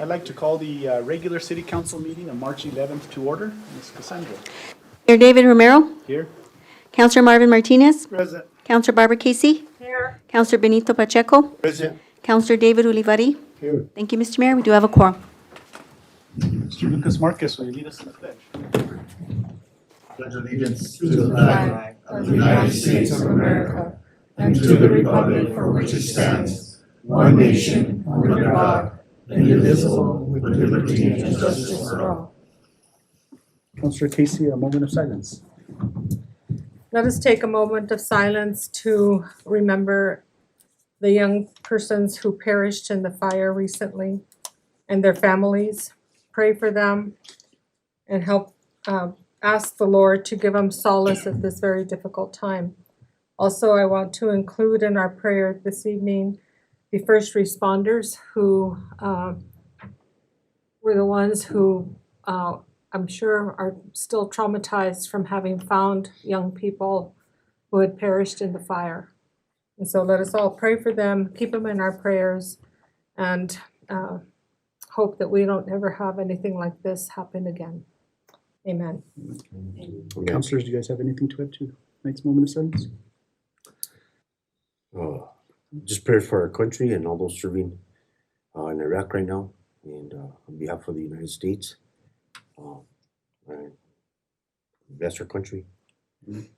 I'd like to call the regular city council meeting of March 11th to order. Ms. Cassandra. Mayor David Romero, Here. Councilor Marvin Martinez, Present. Councilor Barbara Casey, Councilor Benito Pacheco, Present. Councilor David Ulivari. Here. Thank you, Mr. Mayor. We do have a quorum. Mr. Lucas Marquez, will you lead us in the pledge? Pledge allegiance to the flag of the United States of America and to the republic for which it stands, one nation, under God, indivisible, with liberty and justice for all. Councilor Casey, a moment of silence. Let us take a moment of silence to remember the young persons who perished in the fire recently and their families. Pray for them and help ask the Lord to give them solace at this very difficult time. Also, I want to include in our prayer this evening the first responders who were the ones who I'm sure are still traumatized from having found young people who had perished in the fire. And so let us all pray for them, keep them in our prayers, and hope that we don't ever have anything like this happen again. Amen. Councilors, do you guys have anything to add to tonight's moment of silence? Just prayers for our country and all those serving in Iraq right now, and on behalf of the United States, and bless our country. Amen.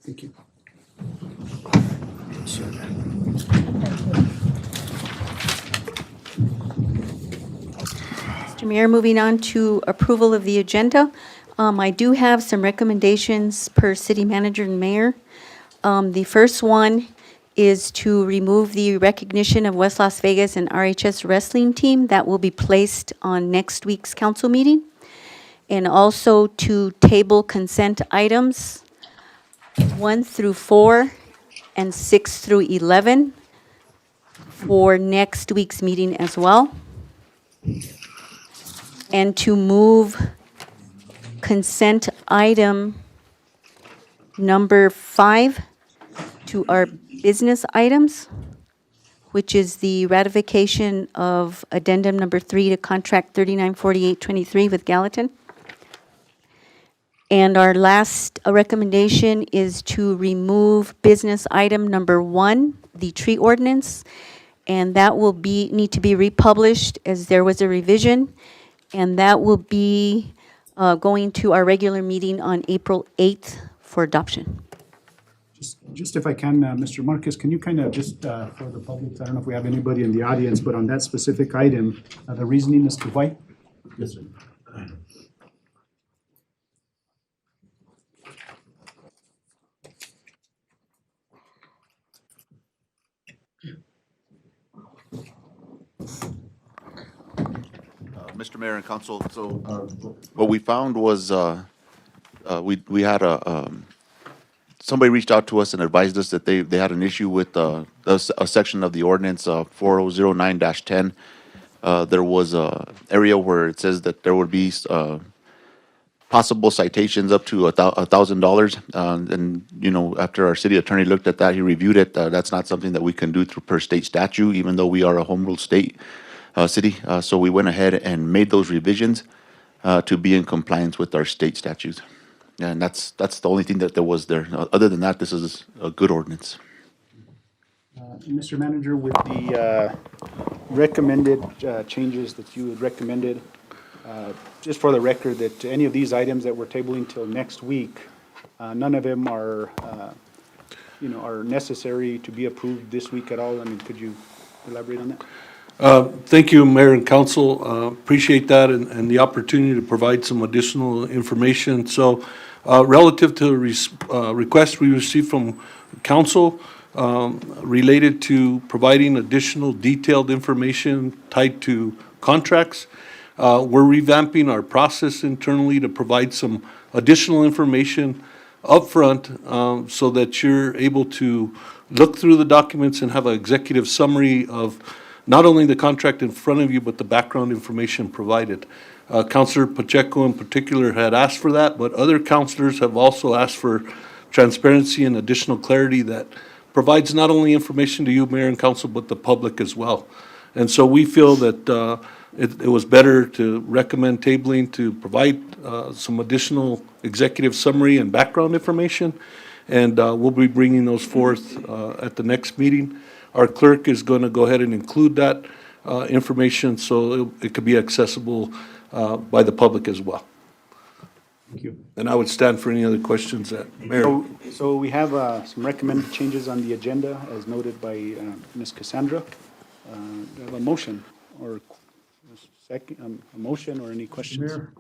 Thank you. Mr. Mayor, moving on to approval of the agenda. I do have some recommendations per city manager and mayor. The first one is to remove the recognition of West Las Vegas and RHS wrestling team. That will be placed on next week's council meeting. And also to table consent items 1 through 4 and 6 through 11 for next week's meeting as well. And to move consent item number 5 to our business items, which is the ratification of addendum number 3 to contract 394823 with Gallatin. And our last recommendation is to remove business item number 1, the tree ordinance, and that will need to be republished as there was a revision, and that will be going to our regular meeting on April 8th for adoption. Just if I can, Mr. Marquez, can you kind of just, for the public, I don't know if we have anybody in the audience, but on that specific item, the reasoning as to why? Yes, sir. Mr. Mayor and Council, so what we found was we had somebody reached out to us and advised us that they had an issue with a section of the ordinance 4009-10. There was a area where it says that there would be possible citations up to $1,000. And, you know, after our city attorney looked at that, he reviewed it. That's not something that we can do through per state statute, even though we are a home rule state city. So we went ahead and made those revisions to be in compliance with our state statutes. And that's the only thing that there was there. Other than that, this is a good ordinance. Mr. Manager, with the recommended changes that you had recommended, just for the record, that any of these items that we're tabling till next week, none of them are, are necessary to be approved this week at all. I mean, could you elaborate on that? Thank you, Mayor and Council. Appreciate that and the opportunity to provide some additional information. So relative to the request we received from Council related to providing additional detailed information tied to contracts, we're revamping our process internally to provide some additional information upfront so that you're able to look through the documents and have an executive summary of not only the contract in front of you, but the background information provided. Councilor Pacheco in particular had asked for that, but other councilors have also asked for transparency and additional clarity that provides not only information to you, Mayor and Council, but the public as well. And so we feel that it was better to recommend tabling to provide some additional executive summary and background information. And we'll be bringing those forth at the next meeting. Our clerk is going to go ahead and include that information so it could be accessible by the public as well. Thank you. And I would stand for any other questions that Mayor. So we have some recommended changes on the agenda as noted by Ms. Cassandra. Do I have a motion or second, a motion or any questions? Mayor,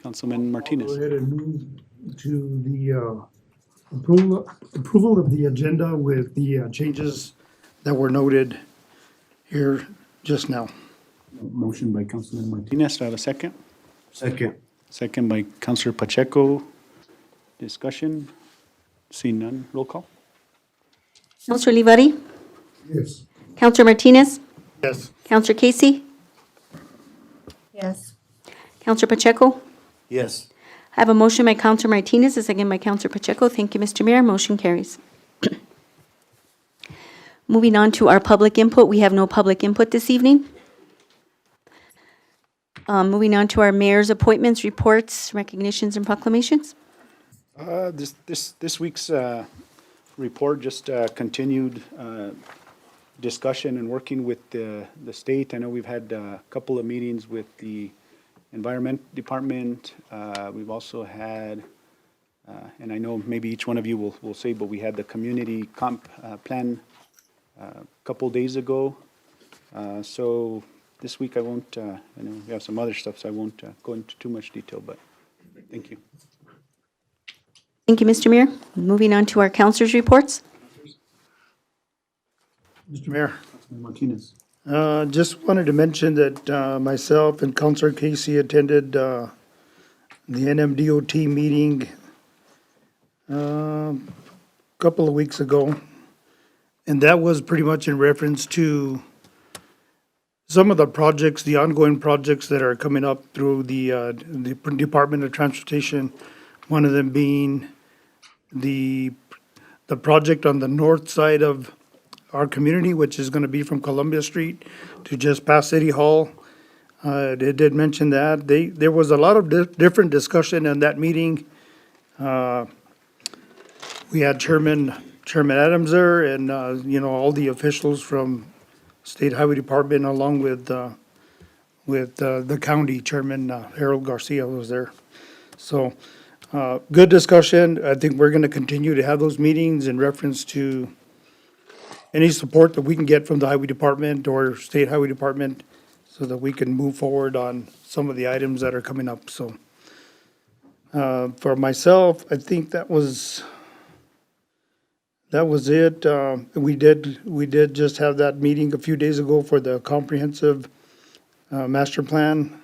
Councilman I'll Martinez. go ahead and move to the approval of the agenda with the changes that were noted here just now. Motion by Councilman Martinez. Do I have a second? Second. Second by Councilor Pacheco. Discussion? Seeing none. Roll call. Counselor Olivari? Yes. Counselor Martinez? Yes. Counselor Casey? Yes. Counselor Pacheco? Yes. I have a motion by Counselor Martinez, a second by Counselor Pacheco. Thank you, Mr. Mayor. Motion carries. Moving on to our public input. We have no public input this evening. Moving on to our mayor's appointments, reports, recognitions, and proclamations. This week's report just continued discussion and working with the state. I know we've had a couple of meetings with the Environment Department. We've also had, and I know maybe each one of you will say, but we had the community comp plan a couple days ago. So this week I won't, I know we have some other stuff, so I won't go into too much detail, but thank you. Thank you, Mr. Mayor. Moving on to our councilors' reports. Mr. Mayor, Councilman Martinez. just wanted to mention that myself and Councilor Casey attended the NMDOT meeting a couple of weeks ago. And that was pretty much in reference to some of the projects, the ongoing projects that are coming up through the Department of Transportation. One of them being the project on the north side of our community, which is going to be from Columbia Street to just past City Hall. They did mention that. There was a lot of different discussion in that meeting. We had Chairman Adams there and, all the officials from State Highway Department along with the county Chairman Harold Garcia was there. So, good discussion. I think we're going to continue to have those meetings in reference to any support that we can get from the Highway Department or State Highway Department so that we can move forward on some of the items that are coming up. So, for myself, I think that was it. We did just have that meeting a few days ago for the comprehensive master plan.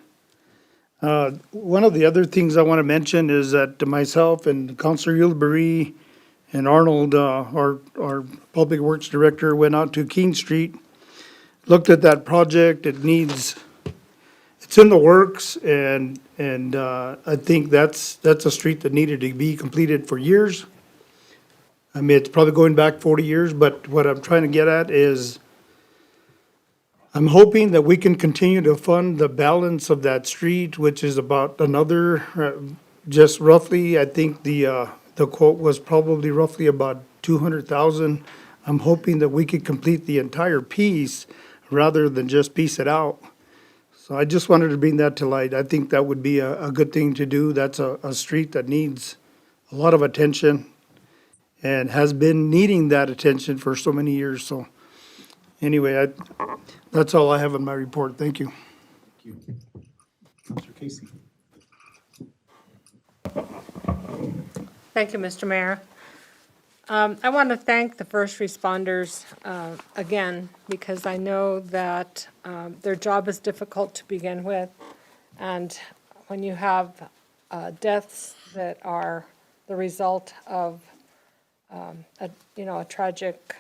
One of the other things I want to mention is that myself and Councilor Yulbari and Arnold, our Public Works Director, went out to King Street, looked at that project. It's in the works, and I think that's a street that needed to be completed for years. I mean, it's probably going back 40 years, but what I'm trying to get at is I'm hoping that we can continue to fund the balance of that street, which is about another, just roughly, I think the quote was probably roughly about 200,000. I'm hoping that we could complete the entire piece rather than just piece it out. So I just wanted to bring that to light. I think that would be a good thing to do. That's a street that needs a lot of attention and has been needing that attention for so many years. So anyway, that's all I have in my report. Thank you. Councilor Casey. Thank you, Mr. Mayor. I want to thank the first responders again, because I know that their job is difficult to begin with. And when you have deaths that are the result of a tragic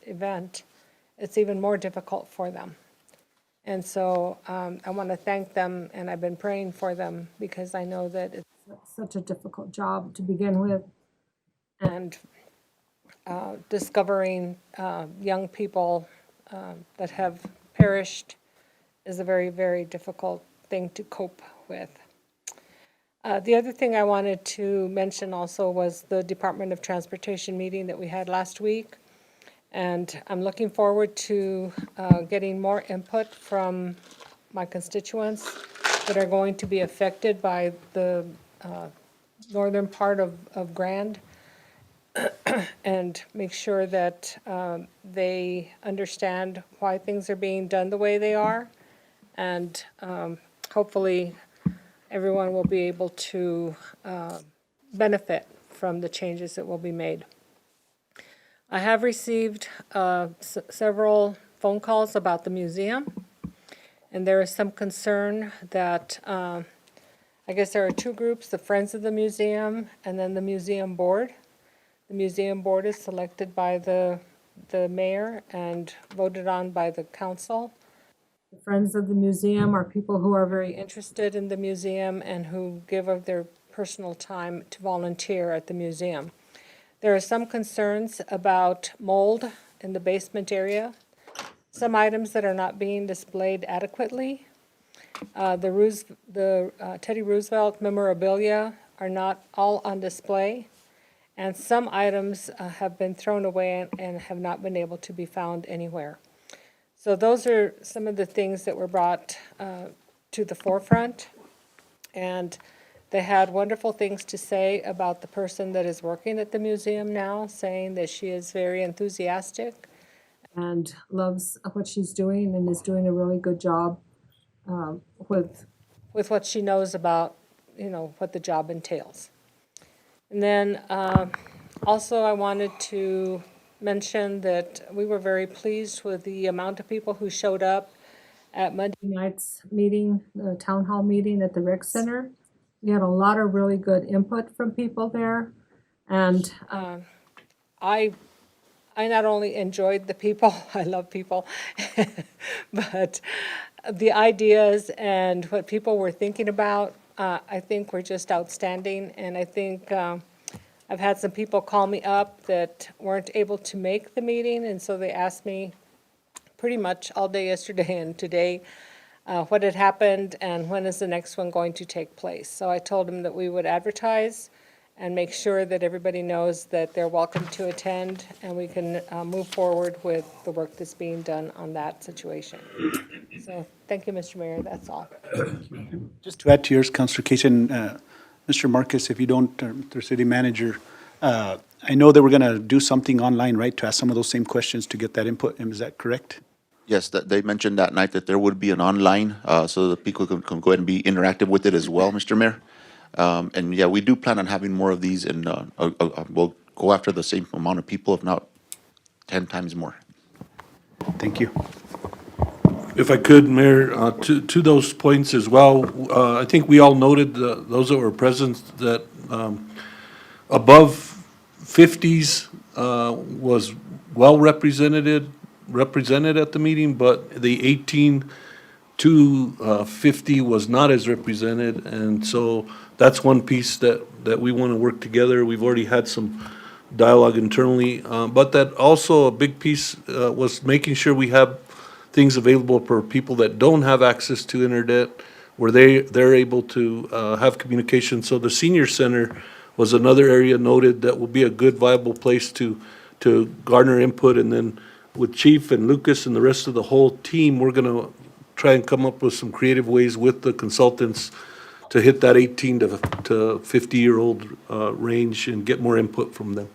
event, it's even more difficult for them. And so I want to thank them, and I've been praying for them because I know that it's such a difficult job to begin with. And discovering young people that have perished is a very, very difficult thing to cope with. The other thing I wanted to mention also was the Department of Transportation meeting that we had last week. And I'm looking forward to getting more input from my constituents that are going to be affected by the northern part of Grand, and make sure that they understand why things are being done the way they are. And hopefully, everyone will be able to benefit from the changes that will be made. I have received several phone calls about the museum, and there is some concern that, I guess there are two groups, the Friends of the Museum and then the Museum Board. The Museum Board is selected by the mayor and voted on by the council. The Friends of the Museum are people who are very interested in the museum and who give of their personal time to volunteer at the museum. There are some concerns about mold in the basement area, some items that are not being displayed adequately. The Teddy Roosevelt memorabilia are not all on display, and some items have been thrown away and have not been able to be found anywhere. So those are some of the things that were brought to the forefront. And they had wonderful things to say about the person that is working at the museum now, saying that she is very enthusiastic and loves what she's doing and is doing a really good job with what she knows about, what the job entails. And then also I wanted to mention that we were very pleased with the amount of people who showed up at Monday night's meeting, the town hall meeting at the rec center. We had a lot of really good input from people there. And I not only enjoyed the people, I love people, but the ideas and what people were thinking about, I think were just outstanding. And I think I've had some people call me up that weren't able to make the meeting, and so they asked me pretty much all day yesterday and today what had happened and when is the next one going to take place. So I told them that we would advertise and make sure that everybody knows that they're welcome to attend, and we can move forward with the work that's being done on that situation. So, thank you, Mr. Mayor, that's all. Just to add to yours, Councilor Kaysen, Mr. Marcus, if you don't, their city manager, I know that we're going to do something online, right, to ask some of those same questions to get that input. Is that correct? Yes, that they mentioned that night that there would be an online, so that people can go ahead and be interactive with it as well, Mr. Mayor. And yeah, we do plan on having more of these, and we'll go after the same amount of people, if not 10 times more. Thank you. If I could, Mayor, to those points as well, I think we all noted, those that were present, that above 50s was well represented at the meeting, but the 18 to 50 was not as represented. And so that's one piece that we want to work together. We've already had some dialogue internally, but that also a big piece was making sure we have things available for people that don't have access to internet, where they're able to have communication. So the senior center was another area noted that will be a good viable place to garner input. And then with Chief and Lucas and the rest of the whole team, we're gonna try and come up with some creative ways with the consultants to hit that 18 to 50-year-old range and get more input from them.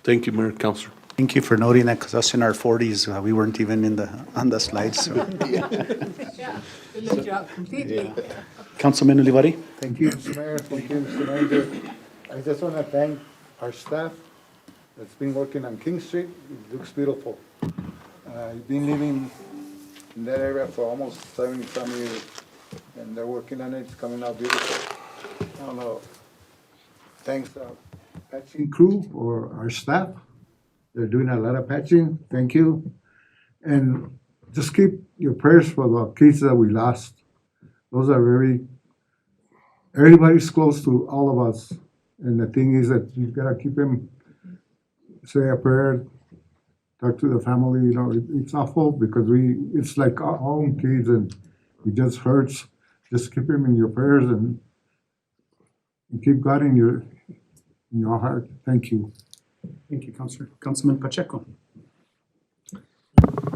Thank you, Mayor, Councilor. Thank you for noting that, because us in our 40s, we weren't even on the slides. So. Yeah, good job, completely. Councilman Olivari? Thank you, Mr. Mayor. Thank you, Mr. Manager. I just want to thank our staff that's been working on King Street. It looks beautiful. I've been living in that area for almost 70-some years, and they're working on it. It's coming out beautiful. I don't know. Thanks, patching crew or our staff. They're doing a lot of patching. Thank you. And just keep your prayers for the kids that we lost. Those are everybody's close to all of us. And the thing is that you've got to keep them say a prayer, talk to the family, it's awful because it's like our own kids and it just hurts. Just keep him in your prayers and keep God in your heart. Thank you. Thank you, Counselor. Councilman Pacheco.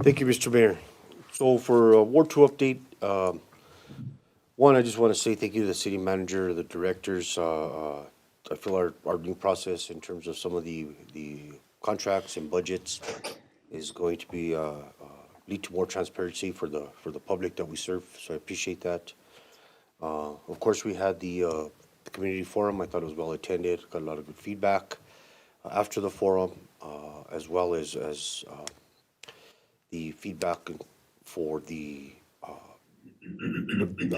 Thank you, Mr. Mayor. So for Ward Two update, one, I just want to say thank you to the city manager, the directors. I feel our new process in terms of some of the contracts and budgets is going to be lead to more transparency for the public that we serve. So I appreciate that. Of course, we had the community forum. I thought it was well attended. Got a lot of good feedback after the forum, as well as the feedback for the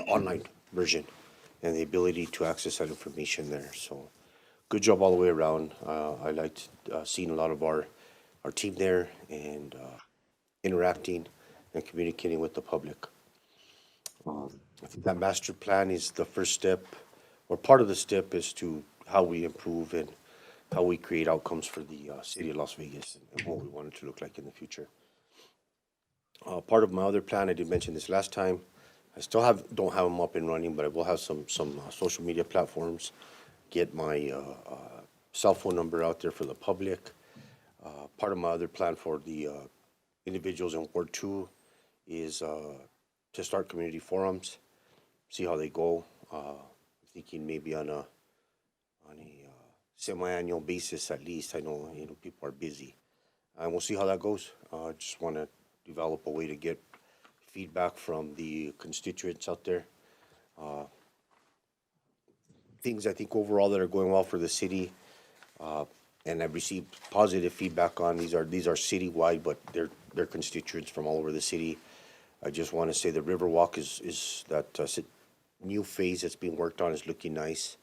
online version and the ability to access that information there. So good job all the way around. I liked seeing a lot of our team there and interacting and communicating with the public. I think that master plan is the first step, or part of the step is to how we improve and how we create outcomes for the city of Las Vegas and what we want it to look like in the future. Part of my other plan, I did mention this last time, I still don't have them up and running, but I will have some social media platforms, get my cell phone number out there for the public. Part of my other plan for the individuals in Ward Two is to start community forums, see how they go. Thinking maybe on a semi-annual basis at least. I know people are busy, and we'll see how that goes. Just want to develop a way to get feedback from the constituents out there. Things I think overall that are going well for the city, and I've received positive feedback on. These are citywide, but they're constituents from all over the city. I just want to say the Riverwalk is that new phase that's being worked on is looking nice.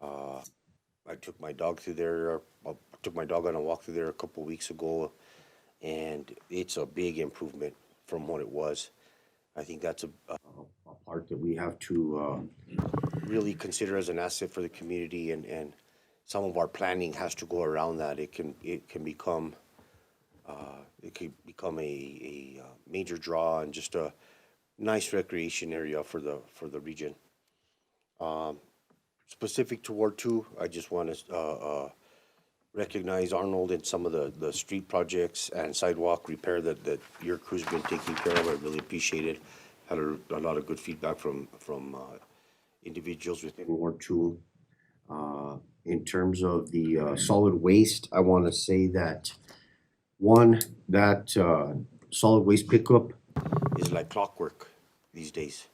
I took my dog through there. I took my dog on a walk through there a couple of weeks ago, and it's a big improvement from what it was. I think that's a part that we have to really consider as an asset for the community, and some of our planning has to go around that. It can become a major draw and just a nice recreation area for the region. Specific to Ward Two, I just want to recognize Arnold and some of the street projects and sidewalk repair that your crew's been taking care of. I really appreciate it. Had a lot of good feedback from individuals within Ward Two. In terms of the solid waste, I want to say that solid waste pickup is like clockwork these days,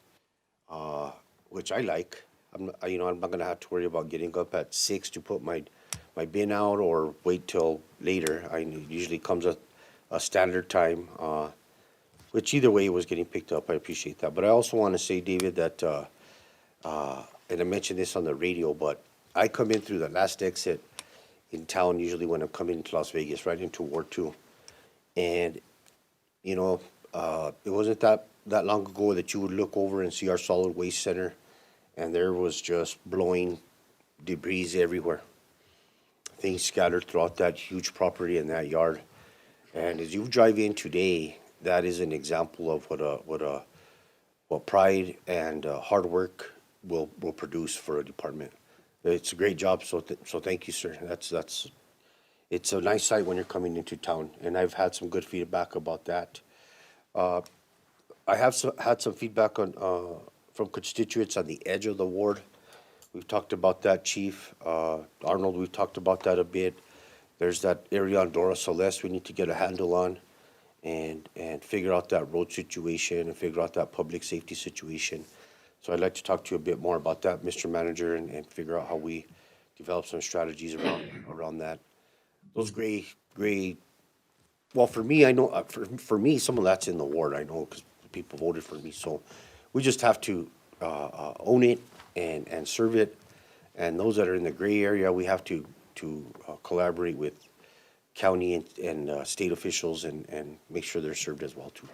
which I like. I'm not gonna have to worry about getting up at 6 to put my bin out or wait till later. It usually comes at a standard time, which either way was getting picked up. I appreciate that. But I also want to say, David, that and I mentioned this on the radio, but I come in through the last exit in town usually when I'm coming into Las Vegas, right into Ward Two, and it wasn't that long ago that you would look over and see our solid waste center, and there was just blowing debris everywhere. Things scattered throughout that huge property and that yard. And as you drive in today, that is an example of what pride and hard work will produce for a department. It's a great job, so thank you, sir. It's a nice sight when you're coming into town, and I've had some good feedback about that. I have had some feedback from constituents on the edge of the ward. We've talked about that, Chief. Arnold, we've talked about that a bit. There's that area on Dora Celeste we need to get a handle on and figure out that road situation and figure out that public safety situation. So I'd like to talk to you a bit more about that, Mr. Manager, and figure out how we develop some strategies around that. Those gray, well, for me, I know, for me, some of that's in the ward, I know, because people voted for me. So we just have to own it and serve it. And those that are in the gray area, we have to collaborate with county and state officials and make sure they're served as well, too.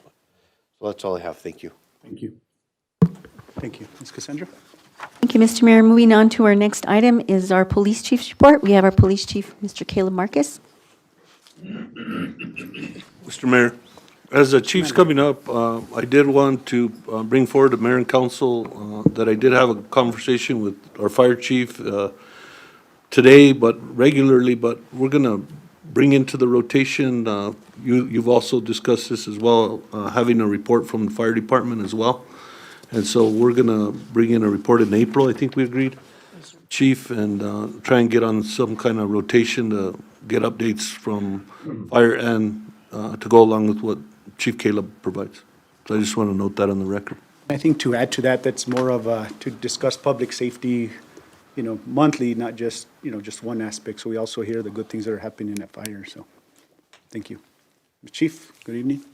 So that's all I have. Thank you. Thank you. Thank you. Ms. Cassandra? Thank you, Mr. Mayor. Moving on to our next item is our police chief's report. We have our police chief, Mr. Caleb Marcus. Mr. Mayor, as the chief's coming up, I did want to bring forward to mayor and council that I did have a conversation with our fire chief today, but regularly, but we're gonna bring into the rotation, you've also discussed this as well, having a report from the fire department as well. And so we're gonna bring in a report in April, I think we agreed, chief, and try and get on some kind of rotation to get updates from fire and to go along with what Chief Caleb provides. So I just want to note that on the record. I think to add to that, that's more of to discuss public safety, monthly, not just, just one aspect. So we also hear the good things that are happening at fire, so, thank you. Chief, good evening.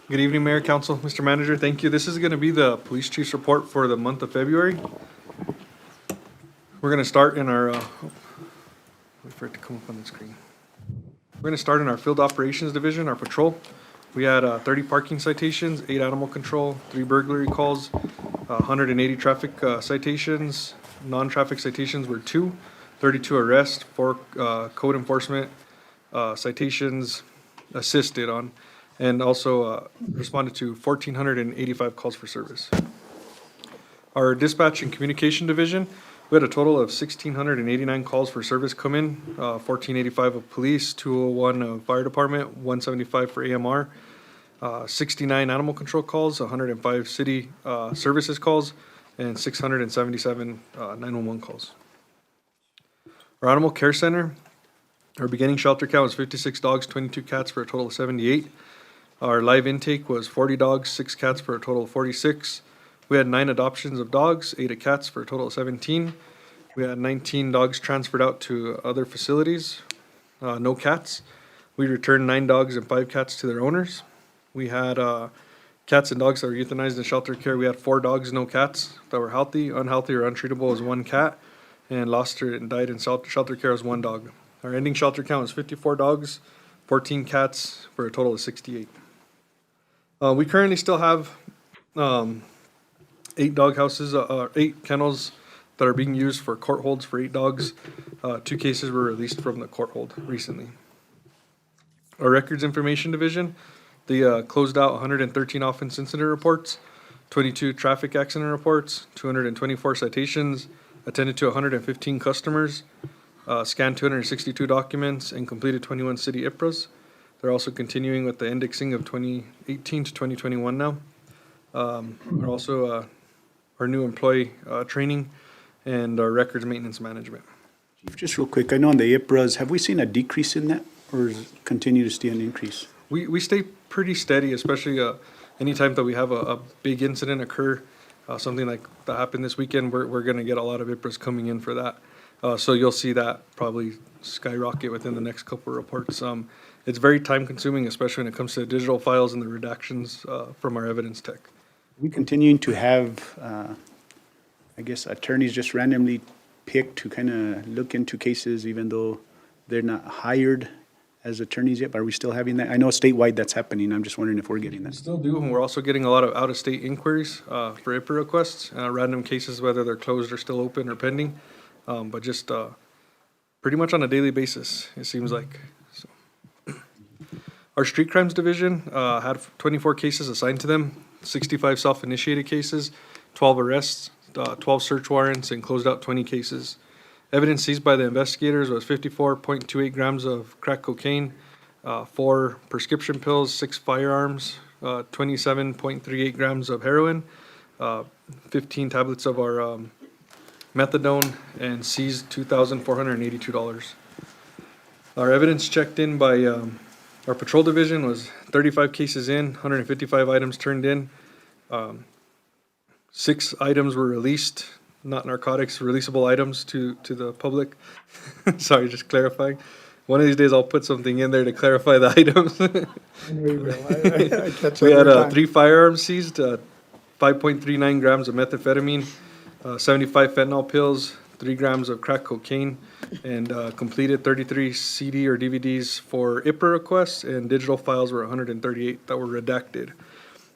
Good evening, Mayor, Council, Mr. Manager, thank you. This is gonna be the police chief's report for the month of February. We're gonna start in our, wait for it to come up on the screen. We're gonna start in our field operations division, our patrol. We had 30 parking citations, 8 animal control, 3 burglary calls, 180 traffic citations. Non-traffic citations were 2, 32 arrests, 4 code enforcement citations assisted on, and also responded to 1,485 calls for service. Our dispatch and communication division, we had a total of 1,689 calls for service come in, 1,485 of police, 201 of fire department, 175 for AMR, 69 animal control calls, 105 city services calls, and 677 911 calls. Our animal care center, our beginning shelter count was 56 dogs, 22 cats for a total of 78. Our live intake was 40 dogs, 6 cats for a total of 46. We had 9 adoptions of dogs, 8 of cats for a total of 17. We had 19 dogs transferred out to other facilities, no cats. We returned 9 dogs and 5 cats to their owners. We had cats and dogs that were euthanized in shelter care. We had 4 dogs, no cats that were healthy. Unhealthy or untreatable was 1 cat, and lost or died in shelter care was 1 dog. Our ending shelter count was 54 dogs, 14 cats for a total of 68. We currently still have 8 dog houses, 8 kennels that are being used for court holds for 8 dogs. 2 cases were released from the court hold recently. Our records information division, they closed out 113 offense incident reports, 22 traffic accident reports, 224 citations, attended to 115 customers, scanned 262 documents, and completed 21 city IPRAs. They're also continuing with the indexing of 2018 to 2021 now. We're also our new employee training and our records maintenance management. Just real quick, I know on the IPRAs, have we seen a decrease in that, or is it continue to see an increase? We stay pretty steady, especially anytime that we have a big incident occur, something like that happened this weekend, we're gonna get a lot of IPRAs coming in for that. So you'll see that probably skyrocket within the next couple of reports. It's very time consuming, especially when it comes to the digital files and the redactions from our evidence tech. We continuing to have, attorneys just randomly picked to kind of look into cases even though they're not hired as attorneys yet, but are we still having that? I know statewide that's happening. I'm just wondering if we're getting that. Still do, and we're also getting a lot of out-of-state inquiries for IPRA requests, random cases, whether they're closed or still open or pending, but just pretty much on a daily basis, it seems like. So. Our street crimes division had 24 cases assigned to them, 65 self-initiated cases, 12 arrests, 12 search warrants, and closed out 20 cases. Evidence seized by the investigators was 54.28 grams of crack cocaine, 4 prescription pills, 6 firearms, 27.38 grams of heroin, 15 tablets of our methadone, and seized $2,482. Our evidence checked in by our patrol division was 35 cases in, 155 items turned in. 6 items were released, not narcotics, releasable items to the public. Sorry, just clarifying. One of these days I'll put something in there to clarify the items. We had 3 firearms seized, 5.39 grams of methamphetamine, 75 fentanyl pills, 3 grams of crack cocaine, and completed 33 CD or DVDs for IPRA requests, and digital files were 138 that were redacted.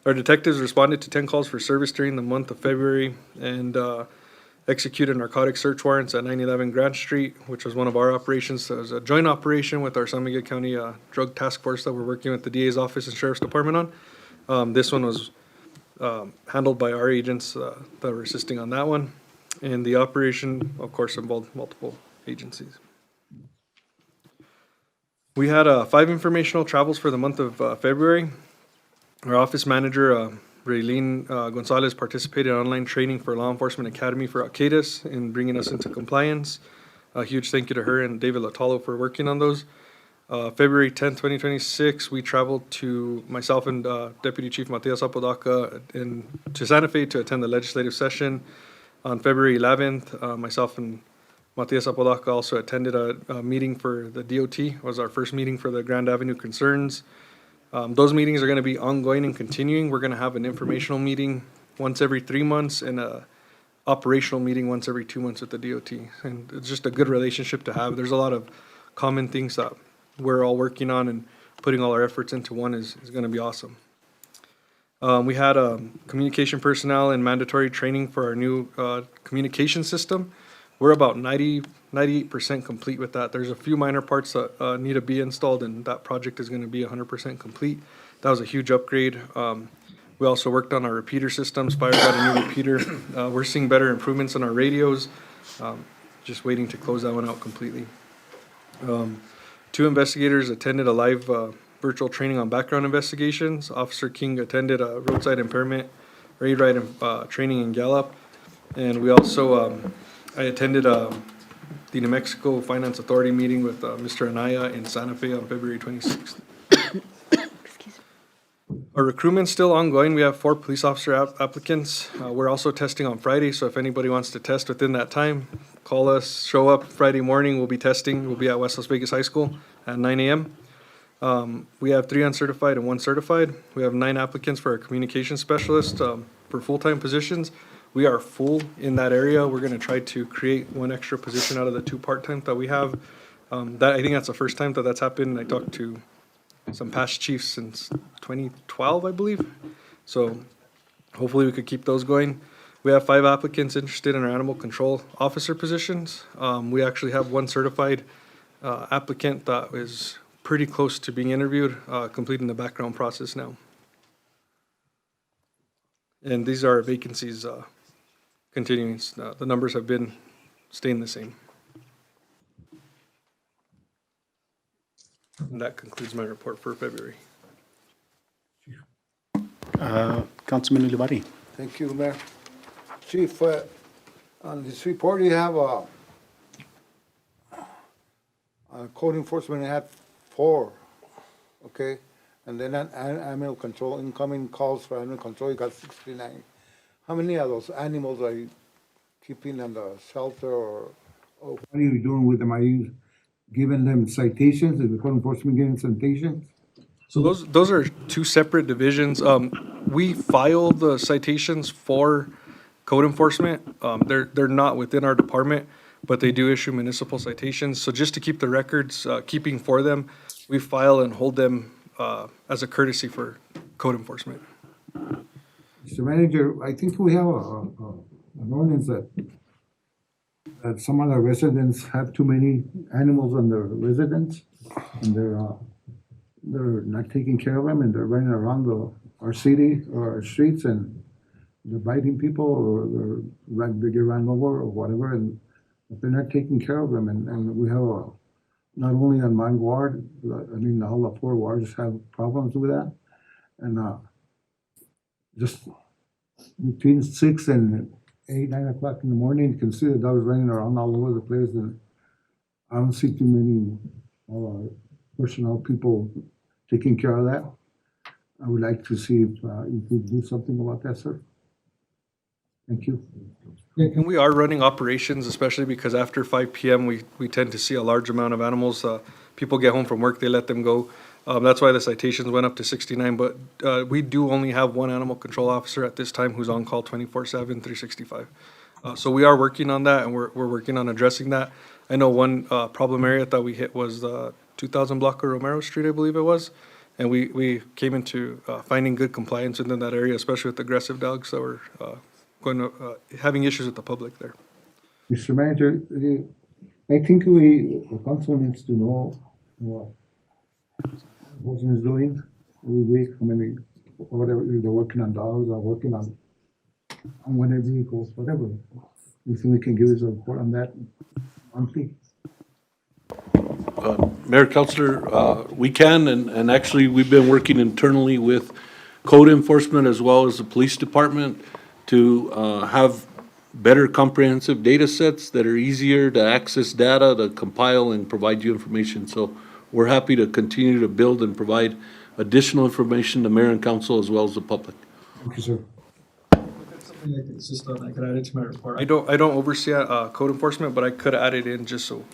Our detectives responded to 10 calls for service during the month of February, and executed narcotic search warrants at 911 Grant Street, which was one of our operations. So it was a joint operation with our San Miguel County Drug Task Force that we're working with the DA's office and Sheriff's Department on. This one was handled by our agents that were assisting on that one. And the operation, of course, involved multiple agencies. We had 5 informational travels for the month of February. Our office manager, Raylene Gonzalez, participated in online training for Law Enforcement Academy for Arcadis in bringing us into compliance. A huge thank you to her and David Latalo for working on those. February 10th, 2026, we traveled to myself and Deputy Chief Matias Apodaca to Santa Fe to attend the legislative session. On February 11th, myself and Matias Apodaca also attended a meeting for the DOT. It was our first meeting for the Grand Avenue concerns. Those meetings are going to be ongoing and continuing. We're going to have an informational meeting once every 3 months and a operational meeting once every 2 months with the DOT. And it's just a good relationship to have. There's a lot of common things that we're all working on, and putting all our efforts into one is going to be awesome. We had communication personnel and mandatory training for our new communication system. We're about 98% complete with that. There's a few minor parts that need to be installed, and that project is going to be 100% complete. That was a huge upgrade. We also worked on our repeater systems. Fire got a new repeater. We're seeing better improvements in our radios. Just waiting to close that one out completely. 2 investigators attended a live virtual training on background investigations. Officer King attended a roadside impairment raid ride training in Gallup. And we also I attended the New Mexico Finance Authority meeting with Mr. Anaya in Santa Fe on February 26th. Our recruitment's still ongoing. We have 4 police officer applicants. We're also testing on Friday, so if anybody wants to test within that time, call us, show up Friday morning. We'll be testing. We'll be at West Las Vegas High School at 9 a.m. We have 3 uncertified and 1 certified. We have 9 applicants for our communication specialist for full-time positions. We are full in that area. We're going to try to create 1 extra position out of the 2 part-time that we have. I think that's the first time that that's happened. I talked to some past chiefs since 2012, I believe. So hopefully we could keep those going. We have 5 applicants interested in our animal control officer positions. We actually have 1 certified applicant that is pretty close to being interviewed, completing the background process now. And these are vacancies continuing. The numbers have been staying the same. And that concludes my report for February. Councilman Ulibarri. Thank you, Mayor. Chief, on this report, you have code enforcement had 4, okay? And then animal control, incoming calls for animal control, you got 69. How many of those animals are you keeping in the shelter, or what are you doing with them? Are you giving them citations? Is the code enforcement giving citations? So those are 2 separate divisions. We file the citations for code enforcement. They're not within our department, but they do issue municipal citations. So just to keep the records keeping for them, we file and hold them as a courtesy for code enforcement. Mr. Manager, I think we have an ordinance that some of the residents have too many animals on their residence, and they're not taking care of them, and they're running around our city or our streets, and they're biting people, or they get run over or whatever, and they're not taking care of them. And we have not only on my ward, I mean, all the 4 wards have problems with that. And just between 6 and 8, 9 o'clock in the morning, you can see the dogs running around all over the place, and I don't see too many personnel people taking care of that. I would like to see if you could do something about that, sir. Thank you. And we are running operations, especially because after 5 p.m., we tend to see a large amount of animals. People get home from work, they let them go. That's why the citations went up to 69, but we do only have 1 animal control officer at this time who's on call 24/7, 365. So we are working on that, and we're working on addressing that. I know one problem area that we hit was the 2000 block of Romero Street, I believe it was. And we came into finding good compliance within that area, especially with aggressive dogs that were having issues with the public there. Mr. Manager, I think the council needs to know what Wilson is doing every week, how many, whatever, they're working on dogs or working on one of their vehicles, whatever. You think we can give us a report on that monthly? Mayor, Counselor, we can, and actually, we've been working internally with code enforcement as well as the police department to have better comprehensive data sets that are easier to access data, to compile and provide you information. So we're happy to continue to build and provide additional information to mayor and council as well as the public. Thank you, sir. Something I could insist on, I could add it to my report. I don't oversee, code enforcement, but I could add it in just so,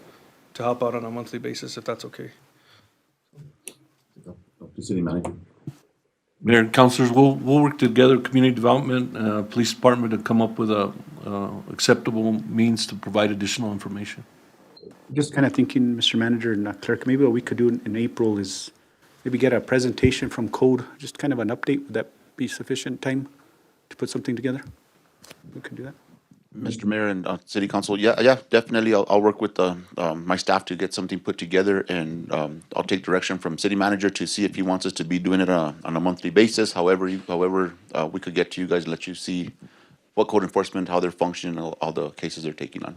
to help out on a monthly basis, if that's okay. The city manager. Mayor and councilors, we'll work together, community development, police department, to come up with a acceptable means to provide additional information. Just kind of thinking, Mr. Manager and Clerk, maybe what we could do in April is maybe get a presentation from Code, just kind of an update. Would that be sufficient time to put something together? We could do that. Mr. Mayor and City Council, yeah, definitely. I'll work with my staff to get something put together, and I'll take direction from City Manager to see if he wants us to be doing it on a monthly basis. However, we could get to you guys and let you see what code enforcement, how they're functioning, all the cases they're taking on.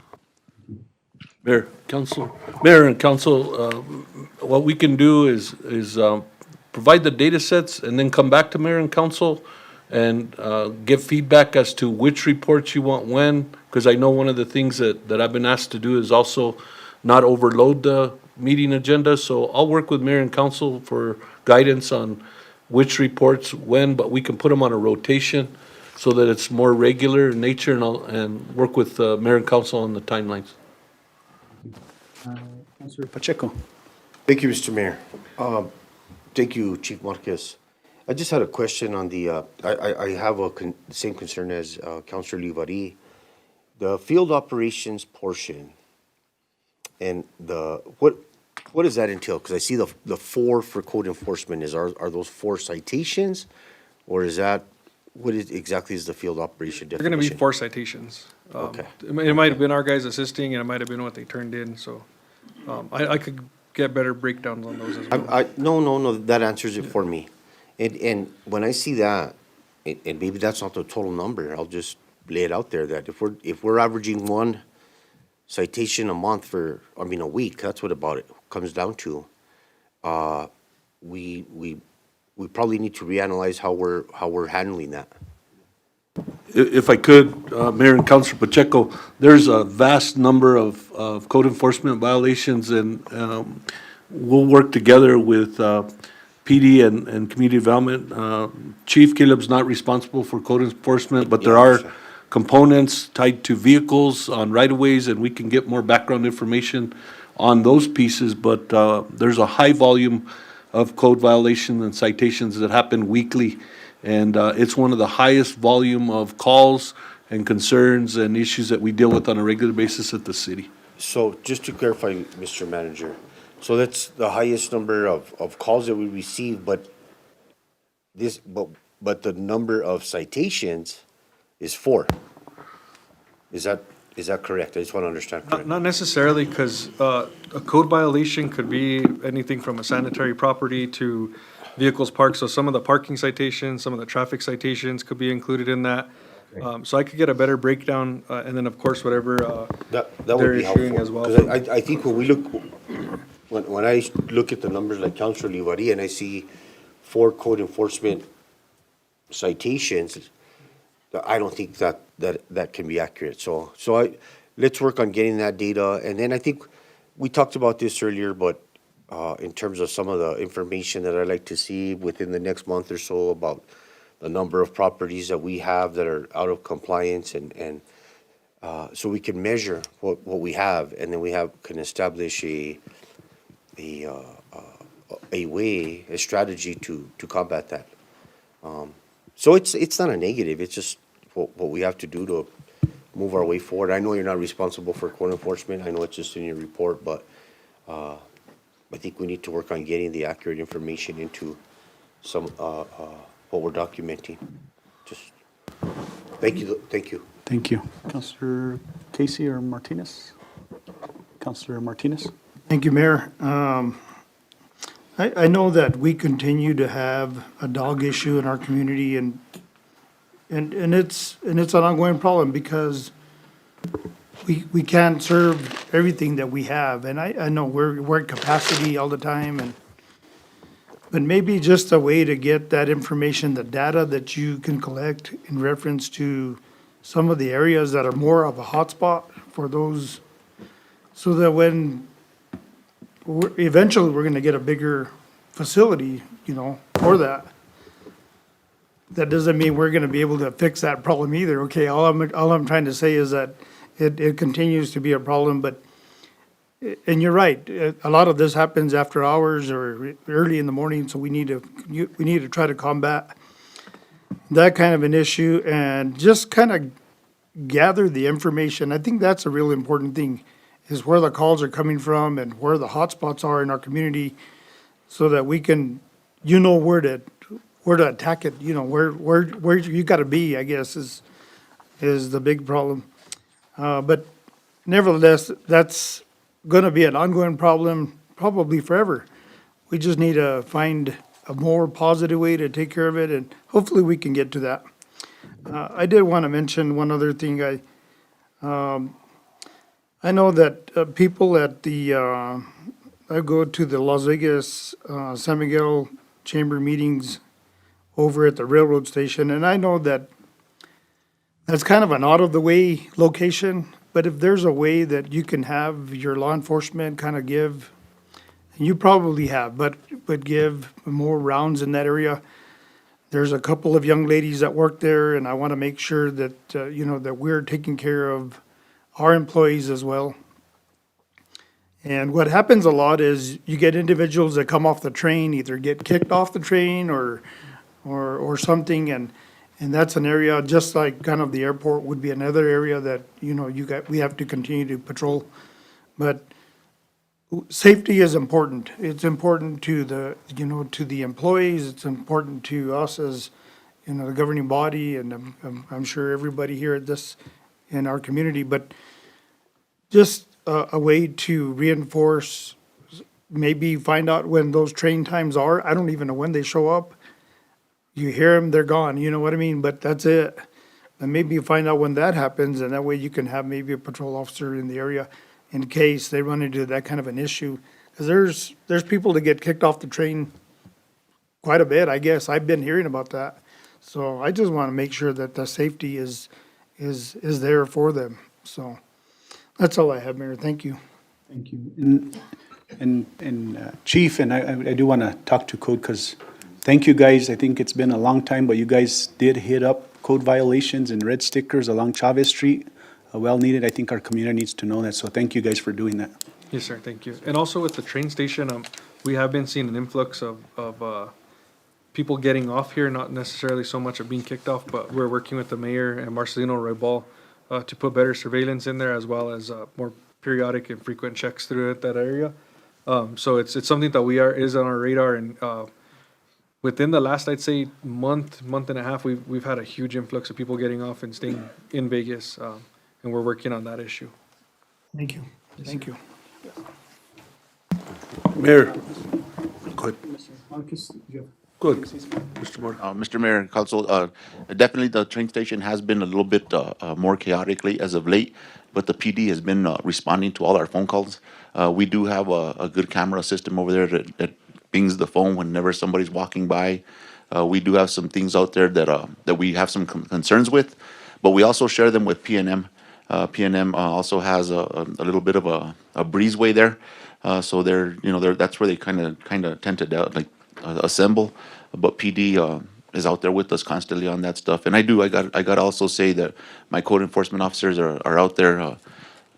Mayor and council, what we can do is provide the data sets and then come back to mayor and council and give feedback as to which reports you want when, because I know one of the things that I've been asked to do is also not overload the meeting agenda. So I'll work with mayor and council for guidance on which reports when, but we can put them on a rotation so that it's more regular in nature, and work with mayor and council on the timelines. Councilor Pacheco. Thank you, Mr. Mayor. Thank you, Chief Marquez. I just had a question on the, I have the same concern as Councilor Livari. The field operations portion and what does that entail? Because I see the 4 for code enforcement are those 4 citations? Or is that, exactly is the field operation They're definition? gonna be 4 citations. Okay. It might have been our guys assisting, and it might have been what they turned in, so, I could get better breakdowns on those as well. No, that answers it for me. And when I see that, and maybe that's not the total number, I'll just lay it out there, that if we're averaging 1 citation a month a week, that's what about it comes down to. We probably need to reanalyze how we're handling that. If I could, Mayor and Councilor Pacheco, there's a vast number of code enforcement violations, and we'll work together with PD and Community Development. Chief Caleb's not responsible for code enforcement, but there Yeah, are sure. components tied to vehicles on right-of-ways, and we can get more background information on those pieces. But there's a high volume of code violations and citations that happen weekly. And it's one of the highest volume of calls and concerns and issues that we deal with on a regular basis at the city. So just to clarify, Mr. Manager, so that's the highest number of calls that we receive, but the number of citations is 4. Is that correct? I just want to understand correctly. Not necessarily, because a code violation could be anything from a sanitary property to vehicles parked. So some of the parking citations, some of the traffic citations could be included in that. So I could get a better breakdown, and then, of course, whatever That they're would be issuing helpful. as well. Because I think when I look at the numbers like Councilor Livari and I see 4 code enforcement citations, I don't think that can be accurate. So let's work on getting that data. And then I think we talked about this earlier, but in terms of some of the information that I'd like to see within the next month or so about the number of properties that we have that are out of compliance, and so we can measure what we have, and then can establish a strategy to combat that. So it's not a negative, it's just what we have to do to move our way forward. I know you're not responsible for code enforcement, I know it's just in your report, but I think we need to work on getting the accurate information into some, what we're documenting. Just, thank you. Thank you. Councilor Casey or Martinez? Counselor Martinez? Thank you, Mayor. I know that we continue to have a dog issue in our community and it's an ongoing problem because we can't serve everything that we have. And I know we're at capacity all the time but maybe just a way to get that information, the data that you can collect in reference to some of the areas that are more of a hotspot for those, so that when eventually we're gonna get a bigger facility, for that. That doesn't mean we're gonna be able to fix that problem either, okay? All I'm trying to say is that it continues to be a problem, but, and you're right, a lot of this happens after hours or early in the morning, so we need to try to combat that kind of an issue and just kind of gather the information. I think that's a real important thing, is where the calls are coming from and where the hotspots are in our community, so that we can, where to attack it, where you gotta be, I guess, is the big problem. But nevertheless, that's gonna be an ongoing problem probably forever. We just need to find a more positive way to take care of it, and hopefully we can get to that. I did want to mention one other thing. I know that people at I go to the Las Vegas, San Miguel Chamber meetings over at the railroad station, and I know that that's kind of an out-of-the-way location, but if there's a way that you can have your law enforcement kind of give, and you probably have, but give more rounds in that area. There's a couple of young ladies that work there, and I want to make sure that, that we're taking care of our employees as well. And what happens a lot is you get individuals that come off the train, either get kicked off the train or something, and that's an area, just like kind of the airport would be another area that, we have to continue to patrol. But safety is important. It's important to to the employees. It's important to us as, the governing body, and I'm sure everybody here at in our community. But just a way to reinforce, maybe find out when those train times are. I don't even know when they show up. You hear them, they're gone. You know what I mean? But that's it. And maybe you find out when that happens, and that way you can have maybe a patrol officer in the area in case they run into that kind of an issue. Because there's people that get kicked off the train quite a bit, I guess. I've been hearing about that. So I just want to make sure that the safety is there for them. So that's all I have, Mayor. Thank you. Thank you. And Chief, and I do want to talk to code, because thank you guys. I think it's been a long time, but you guys did hit up code violations and red stickers along Chavez Street. Well needed. I think our community needs to know that. So thank you guys for doing that. Yes, sir, thank you. And also with the train station, we have been seeing an influx of people getting off here, not necessarily so much of being kicked off, but we're working with the mayor and Marcelino Roybal to put better surveillance in there, as well as more periodic and frequent checks through that area. So it's something that is on our radar, and within the last, I'd say, month and a half, we've had a huge influx of people getting off and staying in Vegas, and we're working on that issue. Thank you. Thank you. Mayor, go ahead. Marcus, you have? Go ahead, Mr. Martin. Mr. Mayor and Council, definitely the train station has been a little bit more chaotic as of late, but the PD has been responding to all our phone calls. We do have a good camera system over there that pings the phone whenever somebody's walking by. We do have some things out there that we have some concerns with, but we also share them with PNM. PNM also has a little bit of a breezeway there, so that's where they kind of tend to assemble. But PD is out there with us constantly on that stuff. And I got to also say that my code enforcement officers are out there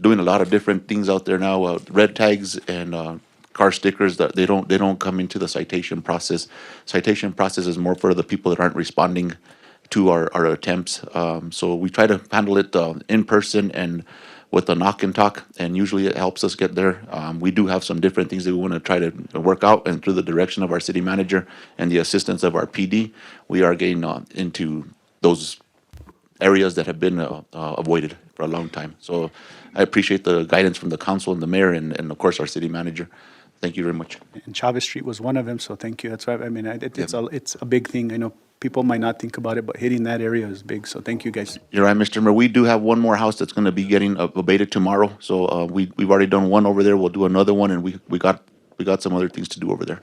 doing a lot of different things out there now. Red tags and car stickers that they don't come into the citation process. Citation process is more for the people that aren't responding to our attempts. So we try to handle it in person and with a knock and talk, and usually it helps us get there. We do have some different things that we want to try to work out, and through the direction of our city manager and the assistance of our PD, we are getting into those areas that have been avoided. for a long time. So I appreciate the guidance from the council and the mayor and of course, our city manager. Thank you very much. And Chavez Street was one of them, so thank you. That's why, I mean, it's a big thing. I know people might not think about it, but hitting that area is big, so thank you, guys. You're right, Mr. Mayor. We do have one more house that's gonna be getting abated tomorrow. So, we've already done one over there. We'll do another one, and we got some other things to do over there.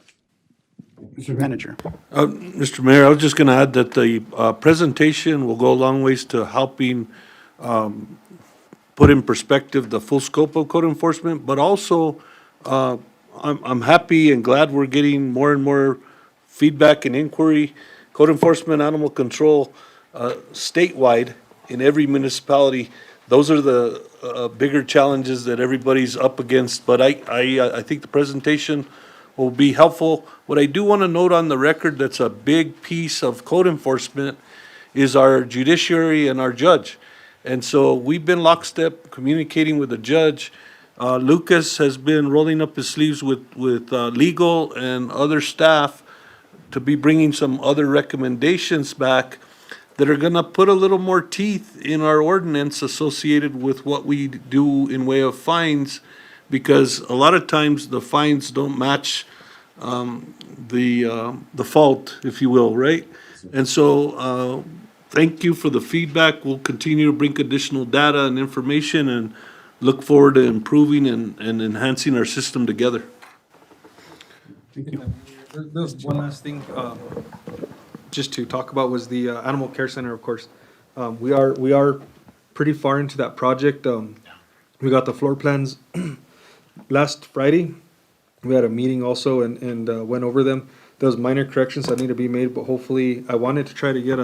Mr. Manager. Mr. Mayor, I was just going to add that the presentation will go a long ways to helping put in perspective the full scope of code enforcement, but also I'm happy and glad we're getting more and more feedback and inquiry. Code enforcement, animal control, statewide in every municipality, those are the bigger challenges that everybody's up against. But I think the presentation will be helpful. What I do want to note on the record that's a big piece of code enforcement is our judiciary and our judge. And so we've been lockstep communicating with the judge. Lucas has been rolling up his sleeves with legal and other staff to be bringing some other recommendations back that are gonna put a little more teeth in our ordinance associated with what we do in way of fines, because a lot of times the fines don't match the fault, if you will, right? And so, thank you for the feedback. We'll continue to bring additional data and information and look forward to improving and enhancing our system together. There's one last thing, just to talk about was the Animal Care Center, of course. We are pretty far into that project. We got the floor plans last Friday. We had a meeting also and went over them. There was minor corrections that need to be made, but hopefully, I wanted to try to get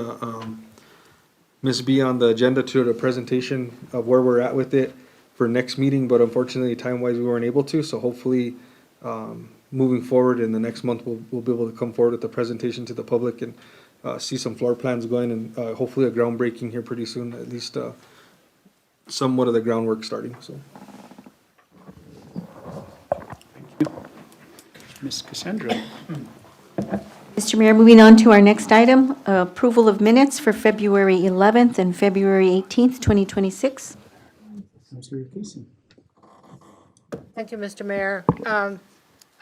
Ms. B on the agenda to the presentation of where we're at with it for next meeting, but unfortunately, time-wise, we weren't able to, so hopefully, moving forward in the next month, we'll be able to come forward with the presentation to the public and see some floor plans going and hopefully a groundbreaking here pretty soon, at least somewhat of the groundwork starting, so. Ms. Cassandra. Mr. Mayor, moving on to our next item, approval of minutes for February 11th and February 18th, 2026. Councilor Casey. Thank you, Mr. Mayor.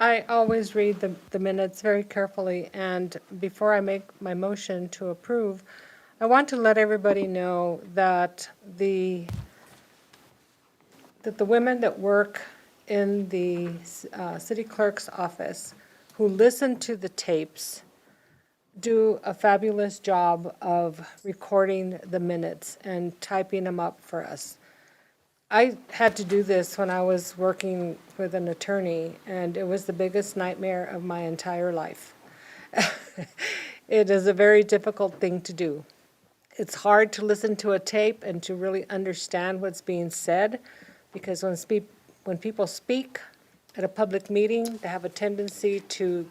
I always read the minutes very carefully, and before I make my motion to approve, I want to let everybody know that the women that work in the city clerk's office who listen to the tapes do a fabulous job of recording the minutes and typing them up for us. I had to do this when I was working with an attorney, and it was the biggest nightmare of my entire life. It is a very difficult thing to do. It's hard to listen to a tape and to really understand what's being said, because when people speak at a public meeting, they have a tendency to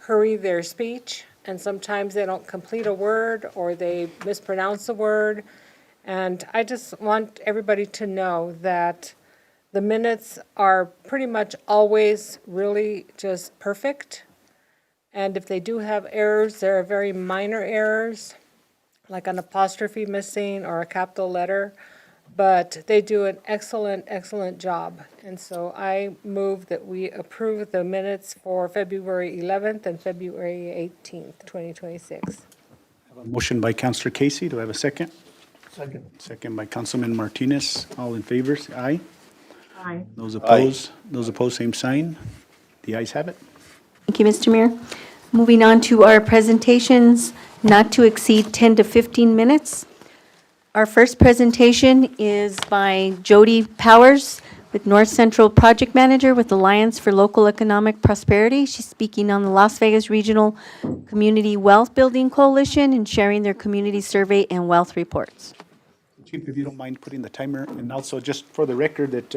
hurry their speech, and sometimes they don't complete a word or they mispronounce a word. And I just want everybody to know that the minutes are pretty much always really just perfect. And if they do have errors, they're very minor errors, like an apostrophe missing or a capital letter. But they do an excellent, excellent job. And so I move that we approve the minutes for February 11th and February 18th, 2026. Motion by Councilor Casey. Do I have a second? Second. Second by Councilman Martinez. All in favor, say aye. Aye. Those opposed, same sign. The ayes have it. Thank you, Mr. Mayor. Moving on to our presentations, not to exceed 10 to 15 minutes. Our first presentation is by Jody Powers with North Central Project Manager with Alliance for Local Economic Prosperity. She's speaking on the Las Vegas Regional Community Wealth Building Coalition and sharing their community survey and wealth reports. Chief, if you don't mind putting the timer, and also just for the record that,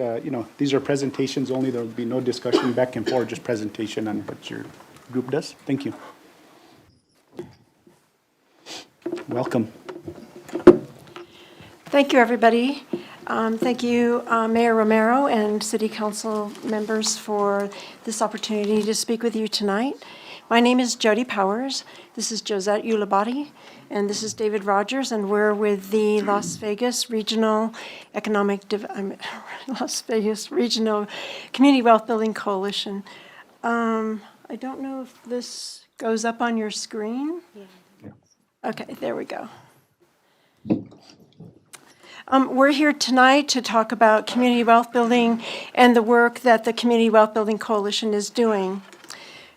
these are presentations only. There'll be no discussion back and forth, just presentation on what your group does. Thank you. Welcome. Thank you, everybody. Thank you, Mayor Romero and City Council members for this opportunity to speak with you tonight. My name is Jody Powers. This is Josette Ulabati, and this is David Rogers, and we're with the Las Vegas Regional Las Vegas Regional Community Wealth Building Coalition. I don't know if this goes up on your screen. Okay, there we go. We're here tonight to talk about community wealth building and the work that the Community Wealth Building Coalition is doing.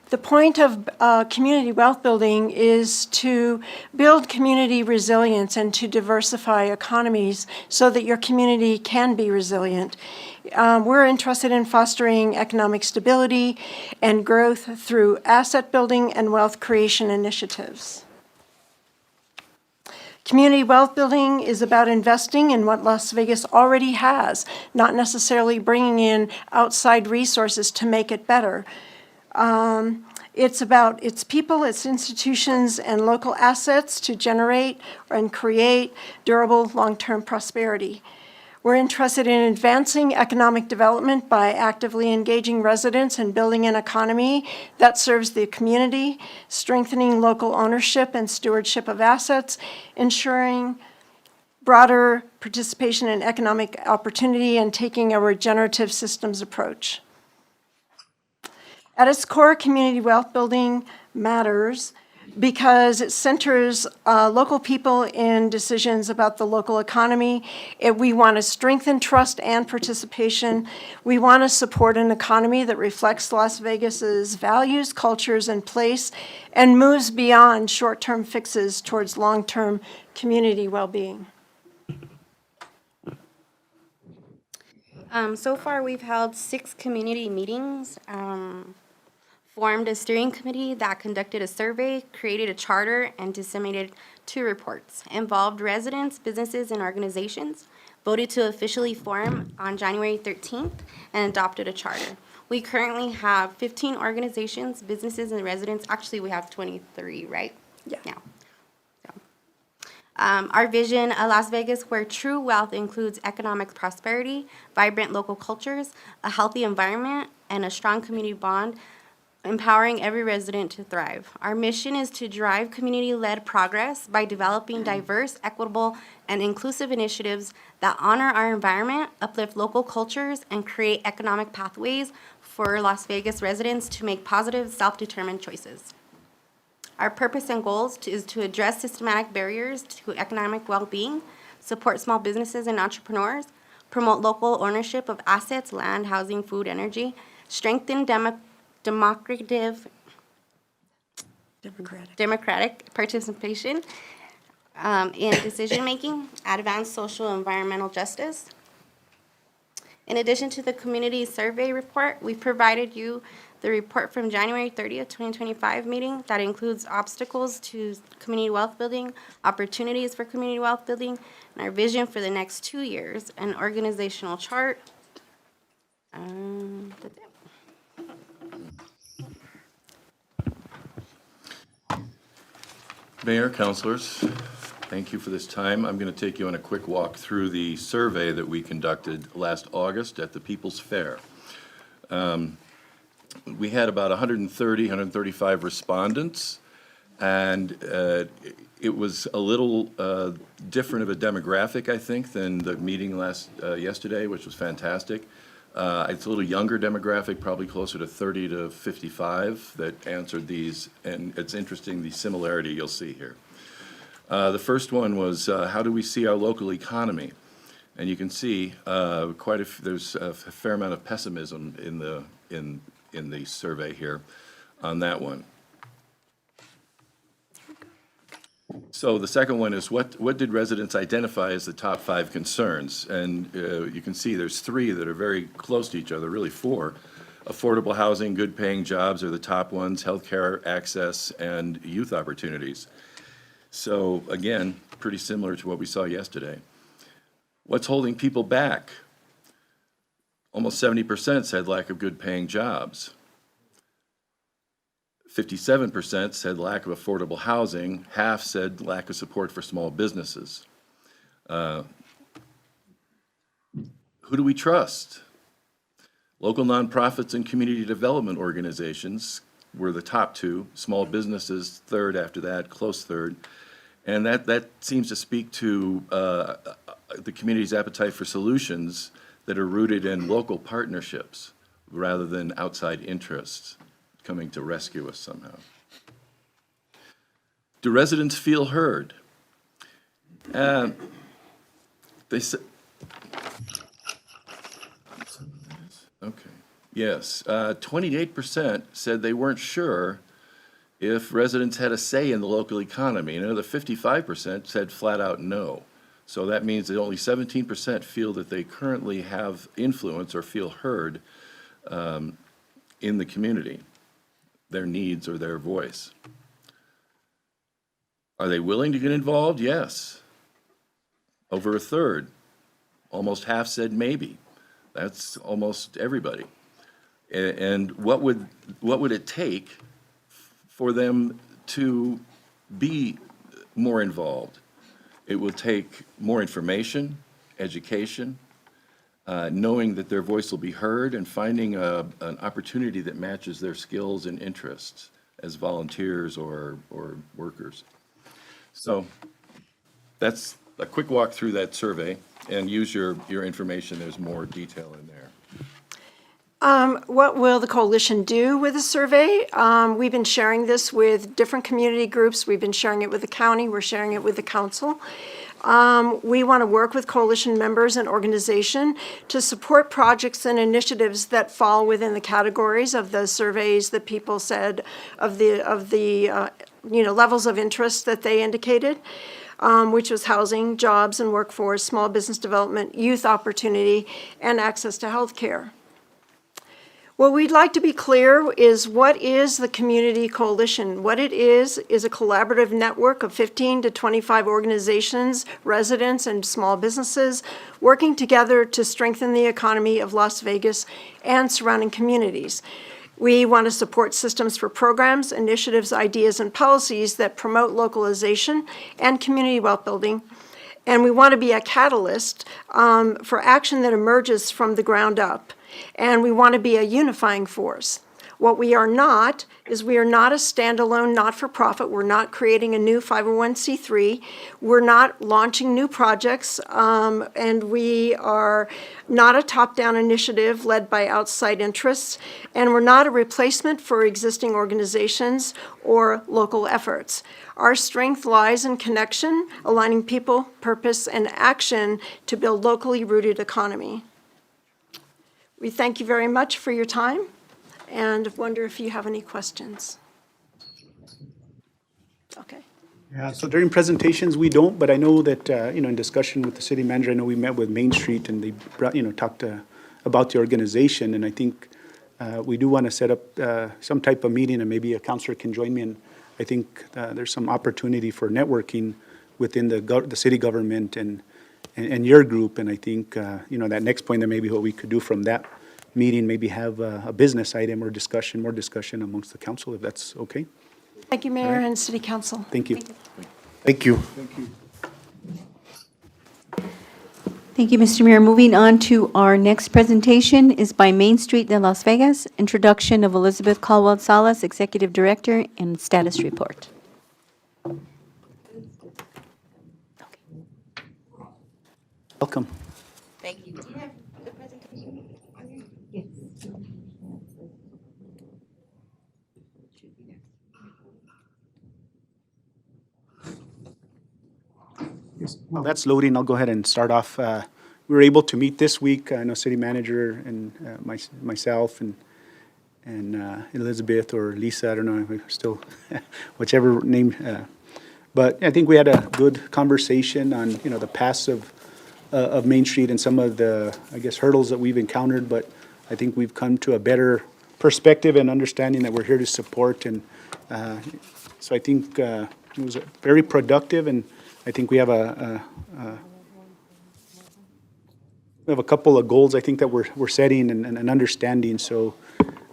The point of community wealth building is to build community resilience and to diversify economies so that your community can be resilient. We're interested in fostering economic stability and growth through asset building and wealth creation initiatives. Community wealth building is about investing in what Las Vegas already has, not necessarily bringing in outside resources to make it better. It's about its people, its institutions, and local assets to generate and create durable long-term prosperity. We're interested in advancing economic development by actively engaging residents and building an economy that serves the community, strengthening local ownership and stewardship of assets, ensuring broader participation in economic opportunity, and taking a regenerative systems approach. At its core, community wealth building matters because it centers local people in decisions about the local economy. We want to strengthen trust and participation. We want to support an economy that reflects Las Vegas's values, cultures, and place, and moves beyond short-term fixes towards long-term community well-being. So far, we've held 6 community meetings, formed a steering committee that conducted a survey, created a charter, and disseminated 2 reports, involved residents, businesses, and organizations, voted to officially form on January 13th, and adopted a charter. We currently have 15 organizations, businesses, and residents. Actually, we have 23, right? Yeah. Now. Our vision, a Las Vegas where true wealth includes economic prosperity, vibrant local cultures, a healthy environment, and a strong community bond, empowering every resident to thrive. Our mission is to drive community-led progress by developing diverse, equitable, and inclusive initiatives that honor our environment, uplift local cultures, and create economic pathways for Las Vegas residents to make positive, self-determined choices. Our purpose and goals is to address systematic barriers to economic well-being, support small businesses and entrepreneurs, promote local ownership of assets, land, housing, food, energy, strengthen democratic participation in decision-making, advance social and environmental justice. In addition to the community survey report, we provided you the report from January 30th, 2025 meeting that includes obstacles to community wealth building, opportunities for community wealth building, and our vision for the next 2 years, an organizational chart. That's it. Mayor, councilors, thank you for this time. I'm going to take you on a quick walk through the survey that we conducted last August at the People's Fair. We had about 135 respondents, and it was a little different of a demographic, I think, than the meeting yesterday, which was fantastic. It's a little younger demographic, probably closer to 30 to 55 that answered these, and it's interesting the similarity you'll see here. The first one was, how do we see our local economy? And you can see there's a fair amount of pessimism in the survey here on that one. So the second one is, what did residents identify as the top 5 concerns? And you can see there's 3 that are very close to each other, really 4. Affordable housing, good paying jobs are the top ones, healthcare access, and youth opportunities. So again, pretty similar to what we saw yesterday. What's holding people back? Almost 70% said lack of good paying jobs. 57% said lack of affordable housing. Half said lack of support for small businesses. Who do we trust? Local nonprofits and community development organizations were the top two, small businesses third after that, close third. And that seems to speak to the community's appetite for solutions that are rooted in local partnerships rather than outside interests coming to rescue us somehow. Do residents feel heard? They said, okay, yes, 28% said they weren't sure if residents had a say in the local economy, and another 55% said flat out no. So that means that only 17% feel that they currently have influence or feel heard in the community, their needs or their voice. Are they willing to get involved? Yes. Over a third. Almost half said maybe. That's almost everybody. And what would it take for them to be more involved? It will take more information, education, knowing that their voice will be heard, and finding an opportunity that matches their skills and interests as volunteers or workers. So that's a quick walk through that survey, and use your information. There's more detail in there. What will the coalition do with the survey? We've been sharing this with different community groups. We've been sharing it with the county. We're sharing it with the council. We want to work with coalition members and organization to support projects and initiatives that fall within the categories of the surveys that people said of the levels of interest that they indicated, which was housing, jobs and workforce, small business development, youth opportunity, and access to health care. What we'd like to be clear is what is the Community Coalition? What it is a collaborative network of 15 to 25 organizations, residents, and small businesses working together to strengthen the economy of Las Vegas and surrounding communities. We want to support systems for programs, initiatives, ideas, and policies that promote localization and community wealth building. And we want to be a catalyst for action that emerges from the ground up. And we want to be a unifying force. What we are not is we are not a standalone not-for-profit. We're not creating a new 501c3. We're not launching new projects. And we are not a top-down initiative led by outside interests. And we're not a replacement for existing organizations or local efforts. Our strength lies in connection, aligning people, purpose, and action to build locally rooted economy. We thank you very much for your time and wonder if you have any questions. Okay. Yeah, so during presentations, we don't, but I know that, in discussion with the city manager, I know we met with Main Street and they brought, talked about the organization, and I think we do want to set up some type of meeting, and maybe a counselor can join me, and I think there's some opportunity for networking within the city government and your group, and I think, that next point, that maybe what we could do from that meeting, maybe have a business item or more discussion amongst the council, if that's okay. Thank you, Mayor and City Council. Thank you. Thank you. Thank you, Mr. Mayor. Moving on to our next presentation is by Main Street de Las Vegas, introduction of Elizabeth Caldwell Salas, Executive Director, and status report. Welcome. Thank you. Do you have the presentation? Yes. While that's loading, I'll go ahead and start off. We were able to meet this week. I know city manager and myself and Elizabeth or Lisa, I don't know, if we're still, whichever name. But I think we had a good conversation on, the past of Main Street and some of the, I guess, hurdles that we've encountered. But I think we've come to a better perspective and understanding that we're here to support. And so I think it was very productive, and I think we have a couple of goals, I think, that we're setting and understanding. So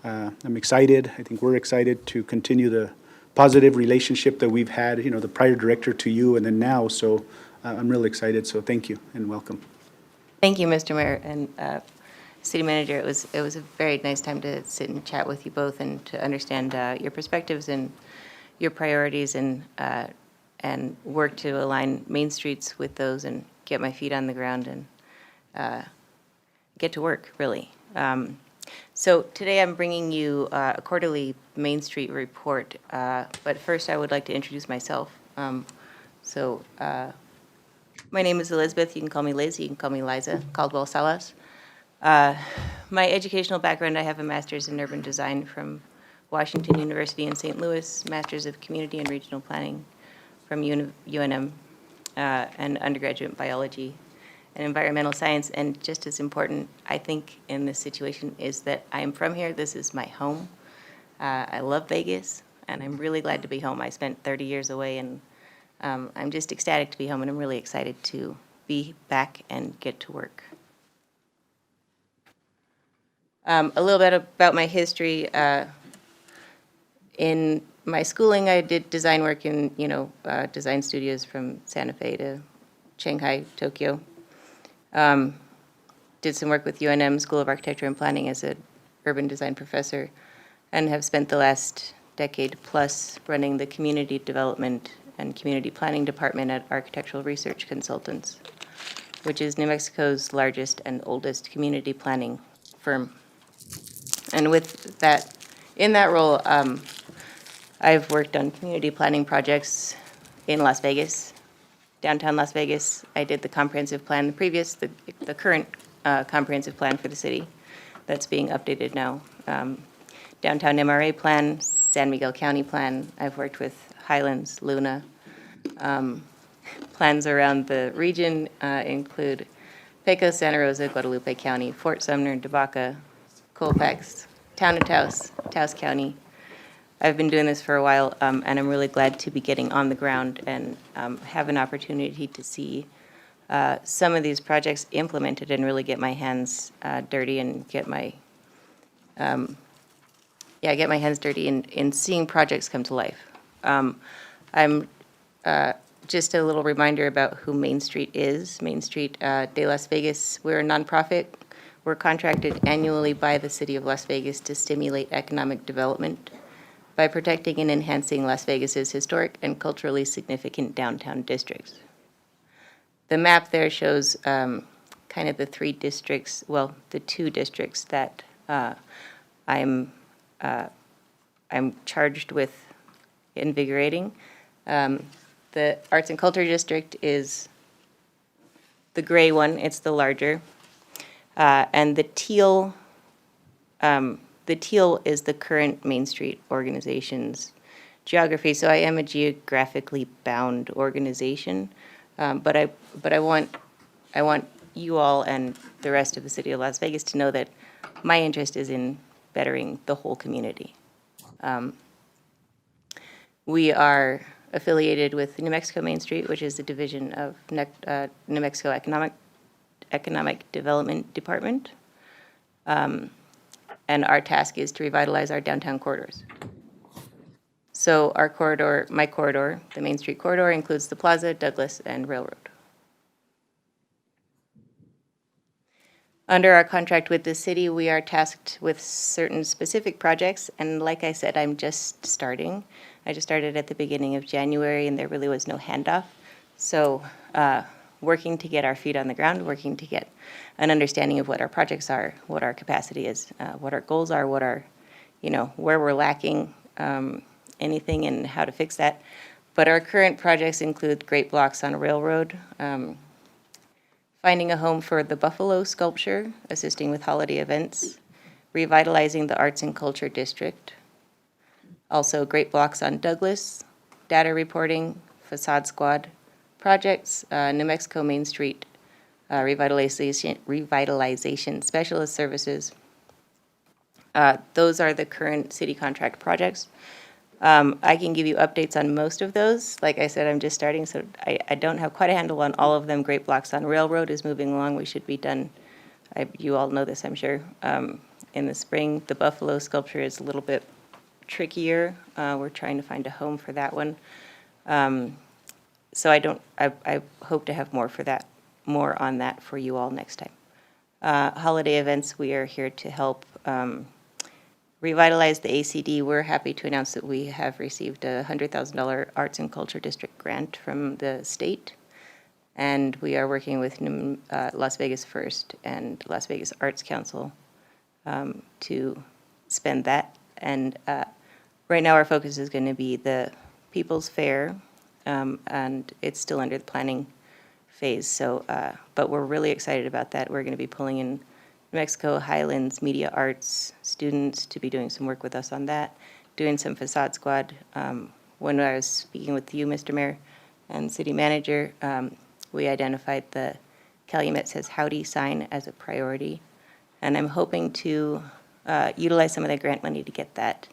I'm excited. I think we're excited to continue the positive relationship that we've had, the prior director to you and then now. So I'm really excited. So thank you and welcome. Thank you, Mr. Mayor. And City Manager, it was a very nice time to sit and chat with you both and to understand your perspectives and your priorities and work to align Main Streets with those and get my feet on the ground and get to work, really. So today I'm bringing you a quarterly Main Street report, but first I would like to introduce myself. My name is Elizabeth. You can call me Liz. You can call me Liza Caldwell Salas. My educational background, I have a master's in urban design from Washington University in St. Louis, master's of community and regional planning from UNM, and undergraduate biology and environmental science. And just as important, I think, in this situation is that I am from here. This is my home. I love Vegas, and I'm really glad to be home. I spent 30 years away, and I'm just ecstatic to be home, and I'm really excited to be back and get to work. A little bit about my history. In my schooling, I did design work in, design studios from Santa Fe to Shanghai, Tokyo. Did some work with UNM School of Architecture and Planning as an urban design professor, and have spent the last decade plus running the community development and community planning department at Architectural Research Consultants, which is New Mexico's largest and oldest community planning firm. And with that, in that role, I've worked on community planning projects in Las Vegas, downtown Las Vegas. I did the comprehensive plan, the current comprehensive plan for the city that's being updated now. Downtown MRA plan, San Miguel County plan. I've worked with Highlands, Luna. Plans around the region include Pecos, Santa Rosa, Guadalupe County, Fort Sumner, DeBaca, Colfax, Town of Taos, Taos County. I've been doing this for a while, and I'm really glad to be getting on the ground and have an opportunity to see some of these projects implemented and really get my hands dirty and get my hands dirty in seeing projects come to life. I'm just a little reminder about who Main Street is. Main Street de Las Vegas, we're a nonprofit. We're contracted annually by the City of Las Vegas to stimulate economic development by protecting and enhancing Las Vegas's historic and culturally significant downtown districts. The map there shows kind of the three districts, well, the two districts that I'm charged with invigorating. The Arts and Culture District is the gray one, it's the larger. And the teal is the current Main Street organization's geography. So I am a geographically bound organization, but I want you all and the rest of the city of Las Vegas to know that my interest is in bettering the whole community. We are affiliated with New Mexico Main Street, which is a division of New Mexico Economic Development Department. And our task is to revitalize our downtown corridors. So our corridor, my corridor, the Main Street corridor, includes the Plaza, Douglas, and Railroad. Under our contract with the city, we are tasked with certain specific projects, and like I said, I'm just starting. I just started at the beginning of January, and there really was no handoff. So working to get our feet on the ground, working to get an understanding of what our projects are, what our capacity is, what our goals are, what our, where we're lacking anything and how to fix that. But our current projects include great blocks on Railroad, finding a home for the Buffalo sculpture, assisting with holiday events, revitalizing the Arts and Culture District. Also great blocks on Douglas, data reporting, facade squad projects, New Mexico Main Street, revitalization specialist services. Those are the current city contract projects. I can give you updates on most of those. Like I said, I'm just starting, so I don't have quite a handle on all of them. Great blocks on Railroad is moving along. We should be done. You all know this, I'm sure. In the spring, the Buffalo sculpture is a little bit trickier. We're trying to find a home for that one. So I hope to have more on that for you all next time. holiday events, we are here to help revitalize the ACD. We're happy to announce that we have received a $100,000 Arts and Culture District grant from the state. And we are working with Las Vegas First and Las Vegas Arts Council to spend that. And right now, our focus is going to be the People's Fair, and it's still under the planning phase. So, but we're really excited about that. We're going to be pulling in New Mexico Highlands Media Arts students to be doing some work with us on that, doing some facade squad. When I was speaking with you, Mr. Mayor, and City Manager, we identified the Calumet Says Howdy sign as a priority. And I'm hoping to utilize some of the grant money to get that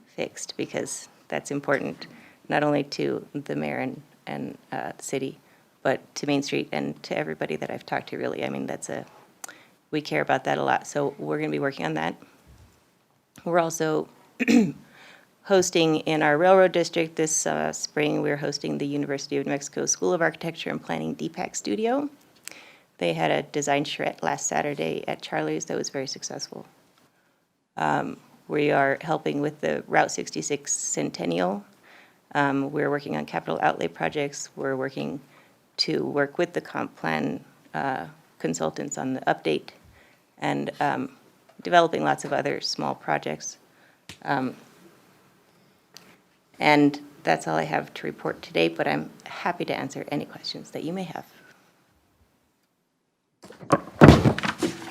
fixed, because that's important, not only to the mayor and the city, but to Main Street and to everybody that I've talked to, really. I mean, we care about that a lot. So we're going to be working on that. We're also hosting in our railroad district this spring. We're hosting the University of New Mexico School of Architecture and Planning DPAC Studio. They had a design charrette last Saturday at Charlie's that was very successful. We are helping with the Route 66 Centennial. We're working on capital outlay projects. We're working to work with the comp plan consultants on the update, and developing lots of other small projects. And that's all I have to report today, but I'm happy to answer any questions that you may have.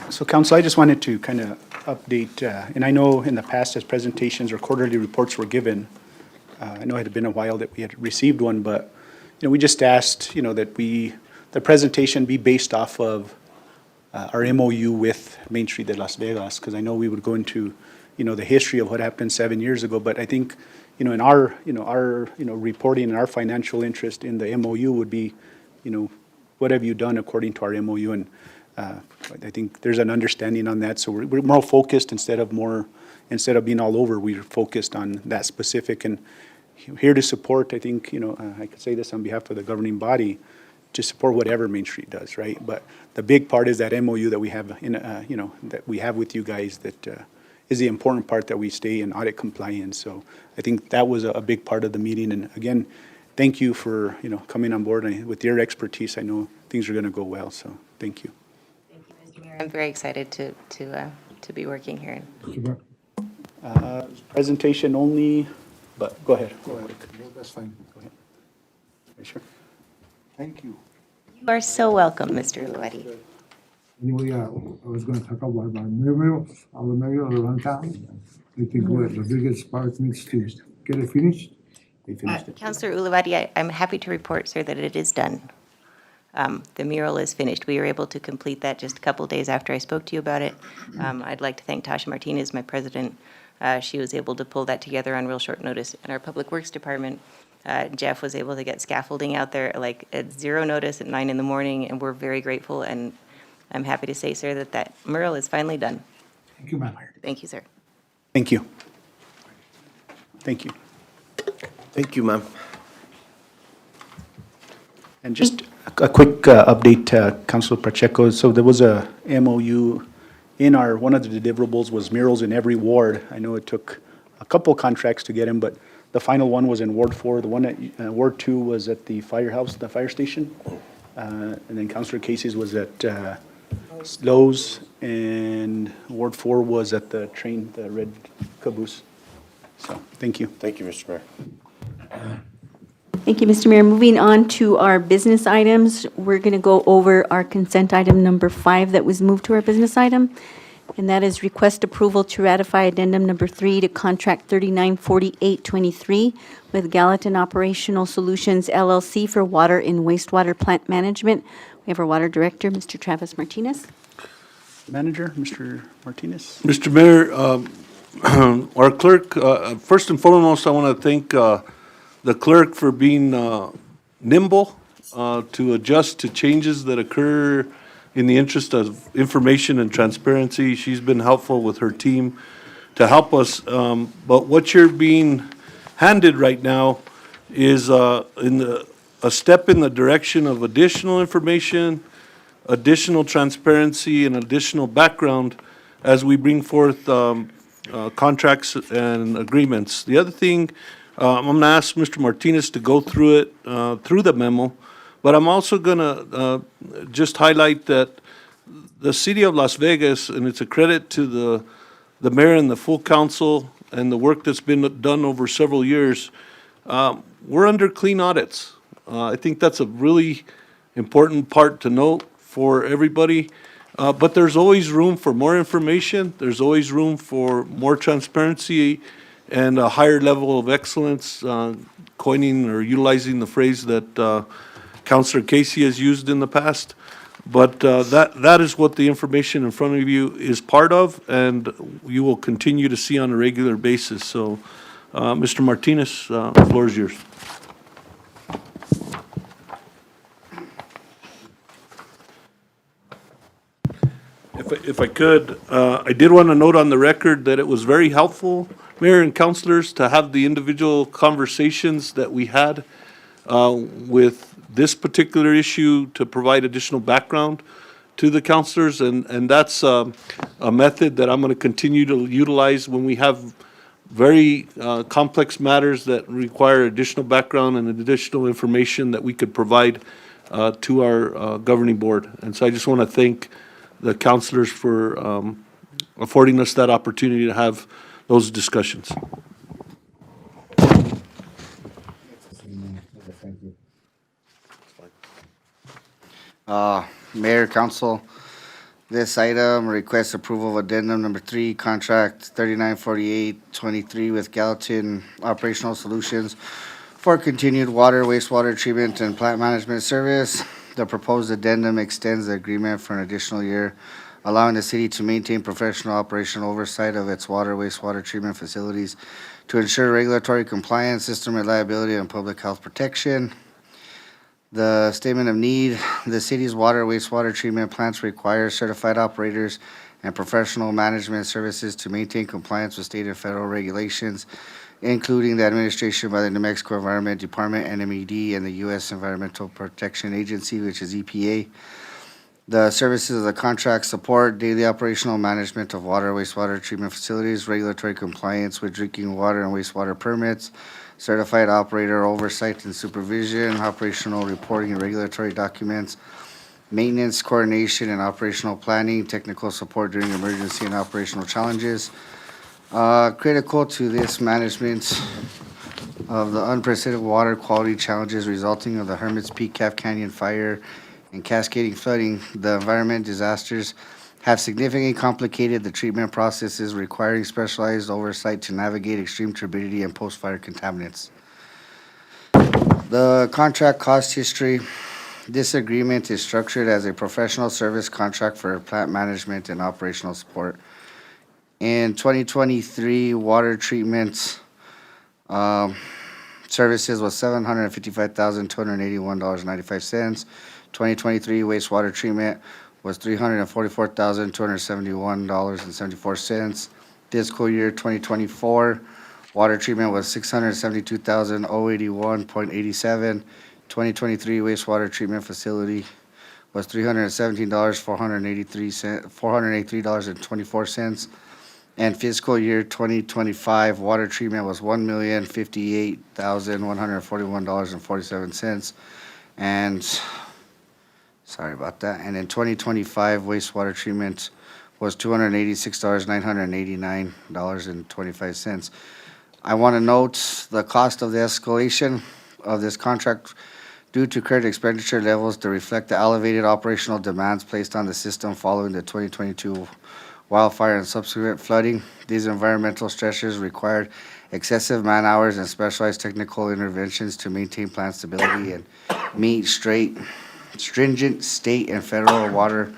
So council, I just wanted to kind of update, and I know in the past as presentations or quarterly reports were given, I know it had been a while that we had received one, but, we just asked, that the presentation be based off of our MOU with Main Street de Las Vegas, because I know we would go into, the history of what happened 7 years ago, but I think, in our reporting and our financial interest in the MOU would be, what have you done according to our MOU? And I think there's an understanding on that, so we're more focused instead of being all over, we're focused on that specific, and here to support, I think, I could say this on behalf of the governing body, to support whatever Main Street does, right? But the big part is that MOU that we have that we have with you guys, that is the important part, that we stay in audit compliance. So I think that was a big part of the meeting. And again, thank you for, coming on board. With your expertise, I know things are going to go well. So thank you. Thank you, Mr. Mayor. I'm very excited to be working here. Presentation only, but go ahead. Go ahead. No, that's fine. Go ahead. Are you sure? Thank you. You are so welcome, Mr. Luetti. Anyway, I was gonna talk about my memorial, our memorial around town. I think what the biggest part needs to get it finished. They finished it. Councilor Ulavati, I'm happy to report, sir, that it is done. The mural is finished. We were able to complete that just a couple days after I spoke to you about it. I'd like to thank Tasha Martinez, my president. She was able to pull that together on real short notice. In our Public Works Department, Jeff was able to get scaffolding out there like at zero notice at 9 in the morning, and we're very grateful. And I'm happy to say, sir, that mural is finally done. Thank you, ma'am. Thank you, sir. Thank you. Thank you. Thank you, ma'am. And just a quick update, Councilor Pacheco. So there was a MOU in one of the deliverables was murals in every ward. I know it took a couple contracts to get them, but the final one was in Ward 4. The one at Ward 2 was at the firehouse, the fire station. And then Councilor Casey's was at Lowe's, and Ward 4 was at the train, the red caboose. So, thank you. Thank you, Mr. Mayor. Thank you, Mr. Mayor. Moving on to our business items, we're going to go over our consent item number 5 that was moved to our business item, and that is request approval to ratify addendum number 3 to contract 394823 with Gallatin Operational Solutions LLC for water and wastewater plant management. We have our water director, Mr. Travis Martinez. Manager, Mr. Martinez. Mr. Mayor, our clerk, first and foremost, I want to thank the clerk for being nimble to adjust to changes that occur in the interest of information and transparency. She's been helpful with her team to help us. But what you're being handed right now is a step in the direction of additional information, additional transparency and additional background as we bring forth contracts and agreements. The other thing, I'm going to ask Mr. Martinez to go through it, through the memo, but I'm also going to just highlight that the city of Las Vegas, and it's a credit to the mayor and the full council and the work that's been done over several years, we're under clean audits. I think that's a really important part to note for everybody. But there's always room for more information. There's always room for more transparency and a higher level of excellence, coining or utilizing the phrase that Councilor Casey has used in the past. But that is what the information in front of you is part of, and you will continue to see on a regular basis. So, Mr. Martinez, the floor is yours. If I could, I did want to note on the record that it was very helpful, Mayor and councilors, to have the individual conversations that we had with this particular issue to provide additional background to the councilors, and that's a method that I'm going to continue to utilize when we have very complex matters that require additional background and additional information that we could provide to our governing board. And so I just want to thank the councilors for affording us that opportunity to have those discussions. Mayor, Council, this item requests approval of addendum number 3, contract 394823 with Gallatin Operational Solutions for continued water, wastewater treatment, and plant management service. The proposed addendum extends the agreement for an additional year, allowing the city to maintain professional operational oversight of its water, wastewater treatment facilities to ensure regulatory compliance, system reliability, and public health protection. The statement of need, the city's water, wastewater treatment plants require certified operators and professional management services to maintain compliance with state and federal regulations, including the administration by the New Mexico Environment Department, NMED, and the U.S. Environmental Protection Agency, which is EPA. The services of the contract support daily operational management of water, wastewater treatment facilities, regulatory compliance with drinking water and wastewater permits, certified operator oversight and supervision, operational reporting and regulatory documents, maintenance, coordination, and operational planning, technical support during emergency and operational challenges. Critical to this management of the unprecedented water quality challenges resulting of the Hermit's Peak Calf Canyon fire and cascading flooding, the environment disasters have significantly complicated the treatment processes, requiring specialized oversight to navigate extreme turbidity and post-fire contaminants. The contract cost history. This agreement is structured as a professional service contract for plant management and operational support. In 2023, water treatment services was $755,281.95. 2023 wastewater treatment was $344,271.74. Fiscal year 2024, water treatment was $672,081.87. 2023 wastewater treatment facility was $483,24. And fiscal year 2025, water treatment was $1,058,141.47. And, sorry about that. And in 2025, wastewater treatment was $286,989.25. I want to note the cost of the escalation of this contract due to current expenditure levels to reflect the elevated operational demands placed on the system following the 2022 wildfire and subsequent flooding. These environmental stressors required excessive man-hours and specialized technical interventions to maintain plant stability and meet stringent state and federal water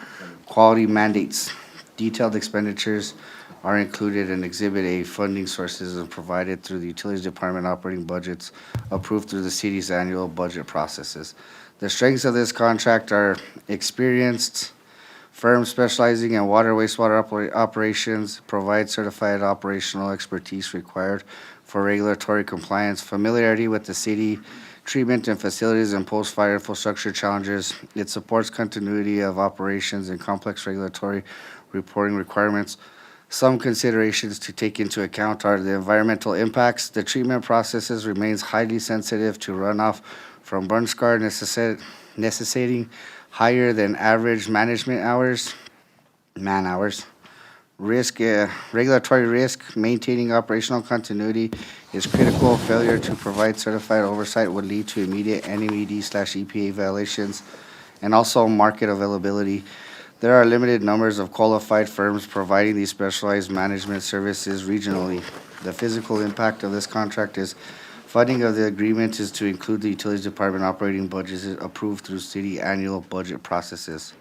quality mandates. Detailed expenditures are included in Exhibit A. Funding sources and provided through the Utilities Department operating budgets approved through the city's annual budget processes. The strengths of this contract are experienced firms specializing in water, wastewater operations, provide certified operational expertise required for regulatory compliance, familiarity with the city treatment and facilities and post-fire infrastructure challenges. It supports continuity of operations and complex regulatory reporting requirements. Some considerations to take into account are the environmental impacts. The treatment processes remains highly sensitive to runoff from burn scar, necessitating higher than average management hours, man-hours. Regulatory risk, maintaining operational continuity is critical. Failure to provide certified oversight would lead to immediate NMED/EPA violations, and also market availability. There are limited numbers of qualified firms providing these specialized management services regionally. The physical impact of this contract is funding of the agreement is to include the Utilities Department operating budgets approved through city annual budget processes.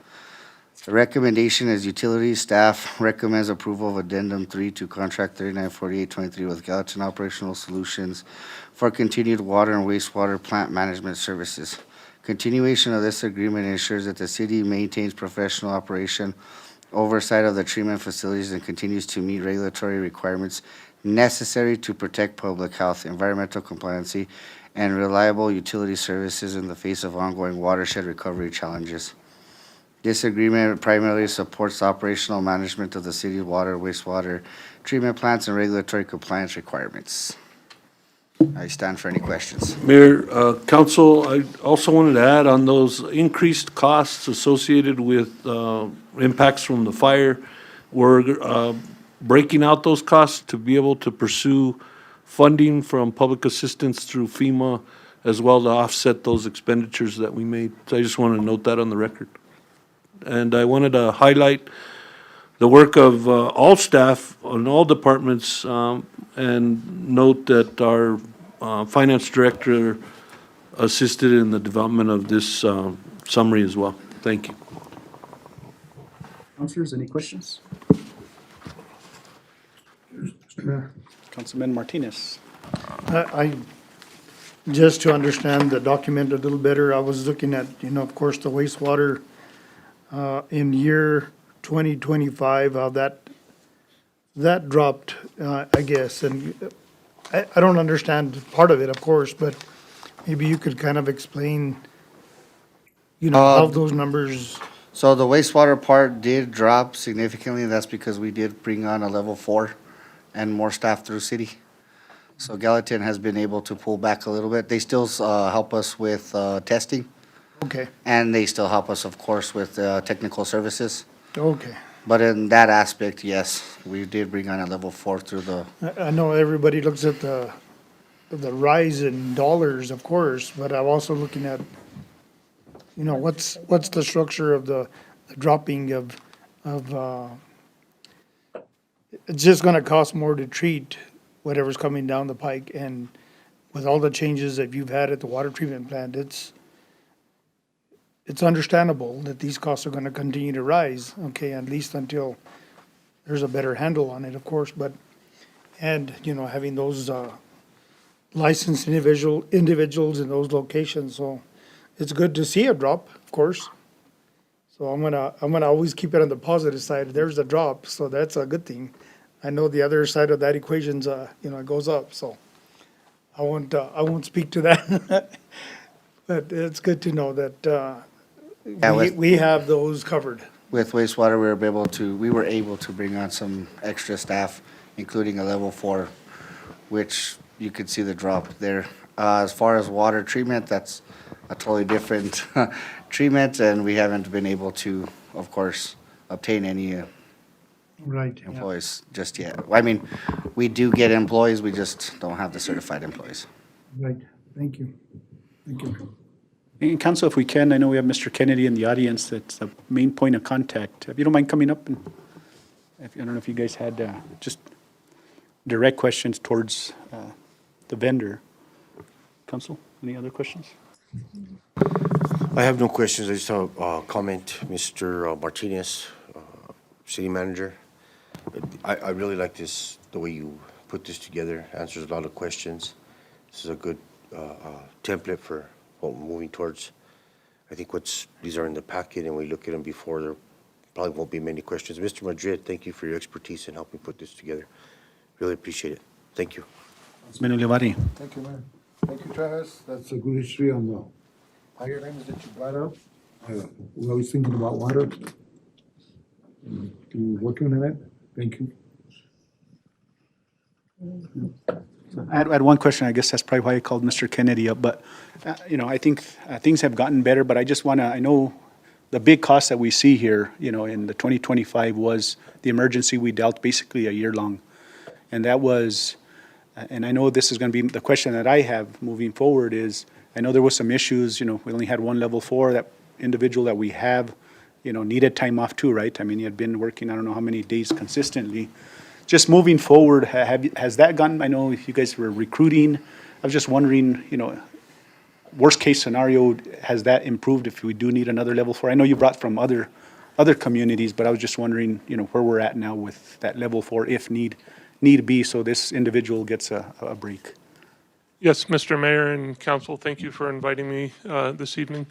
The recommendation is utility staff recommends approval of Addendum 3 to Contract 394823 with Gallatin Operational Solutions for continued water and wastewater plant management services. Continuation of this agreement ensures that the city maintains professional operation, oversight of the treatment facilities, and continues to meet regulatory requirements necessary to protect public health, environmental compliancy, and reliable utility services in the face of ongoing watershed recovery challenges. This agreement primarily supports the operational management of the city's water, wastewater treatment plants, and regulatory compliance requirements. I stand for any questions. Mayor, council, I also wanted to add on those increased costs associated with impacts from the fire. We're breaking out those costs to be able to pursue funding from public assistance through FEMA as well to offset those expenditures that we made. So I just want to note that on the record. And I wanted to highlight the work of all staff on all departments, and note that our finance director assisted in the development of this summary as well. Thank you. Councilors, any questions? Councilman Martinez. Just to understand the document a little better, I was looking at, of course, the wastewater in year 2025, how that dropped, I guess, and I don't understand part of it, of course, but maybe you could kind of explain, how those numbers. So the wastewater part did drop significantly. That's because we did bring on a level 4 and more staff through city. So Gallatin has been able to pull back a little bit. They still help us with testing. Okay, And they still help us, of course, with technical services. okay. But in that aspect, yes, we did bring on a level 4 through the, I know everybody looks at the rise in dollars, of course, but I'm also looking at, what's the structure of the dropping of, it's just gonna cost more to treat whatever's coming down the pike, and with all the changes that you've had at the water treatment plant, it's understandable that these costs are gonna continue to rise, okay, at least until there's a better handle on it, of course, but, and, having those, licensed individuals in those locations, so it's good to see a drop, of course. So I'm gonna always keep it on the positive side. There's a drop, so that's a good thing. I know the other side of that equation's, it goes up, so I won't speak to that. But it's good to know that, we have those covered. with wastewater, we were able to bring on some extra staff, including a level 4, which you could see the drop there. As far as water treatment, that's a totally different treatment, and we haven't been able to, of course, obtain any Right. employees just yet. I mean, we do get employees, we just don't have the certified employees. Right, thank you. Thank you. And council, if we can, I know we have Mr. Kennedy in the audience, that's the main point of contact. If you don't mind coming up, and I don't know if you guys had just direct questions towards the vendor. Council, any other questions? I have no questions. I just have a comment, Mr. Martinez, city manager. I really like this, the way you put this together, answers a lot of questions. This is a good template for what we're moving towards. I think these are in the packet, and we look at them before, there probably won't be many questions. Mr. Madrid, thank you for your expertise in helping put this together. Really appreciate it. Thank you. Councilman Olivari. Thank you, Mayor. Thank you, Travis. That's a good history on the higher items that you brought up. We're always thinking about water. You're working on it. Thank you. I had one question, I guess that's probably why I called Mr. Kennedy up, but, I think things have gotten better, but I just want to, I know the big cost that we see here, in the 2025 was the emergency we dealt basically a year long. And that was, and I know this is going to be, the question that I have moving forward is, I know there was some issues, we only had one level 4, that individual that we have, needed time off too, right? I mean, he had been working, I don't know how many days consistently. Just moving forward, has that gone, I know you guys were recruiting, I was just wondering, worst case scenario, has that improved if we do need another level 4? I know you brought from other communities, but I was just wondering, where we're at now with that level 4, if need be, so this individual gets a break. Yes, Mr. Mayor and council, thank you for inviting me this evening.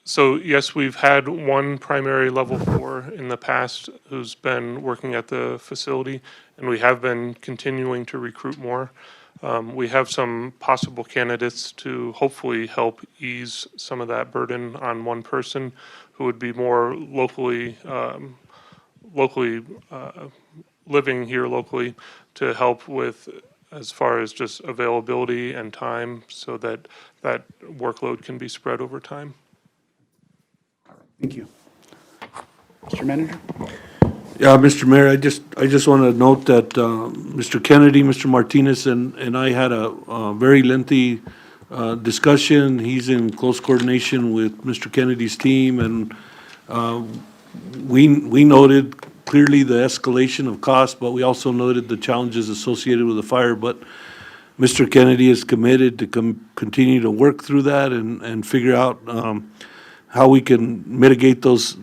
So yes, we've had one primary level 4 in the past who's been working at the facility, and we have been continuing to recruit more. We have some possible candidates to hopefully help ease some of that burden on one person who would be more locally living here locally to help with as far as just availability and time so that that workload can be spread over time. Thank you. Mr. Manager? Yeah, Mr. Mayor, I just want to note that Mr. Kennedy, Mr. Martinez, and I had a very lengthy discussion. He's in close coordination with Mr. Kennedy's team, and we noted clearly the escalation of cost, but we also noted the challenges associated with the fire. But Mr. Kennedy is committed to continue to work through that and figure out how we can mitigate those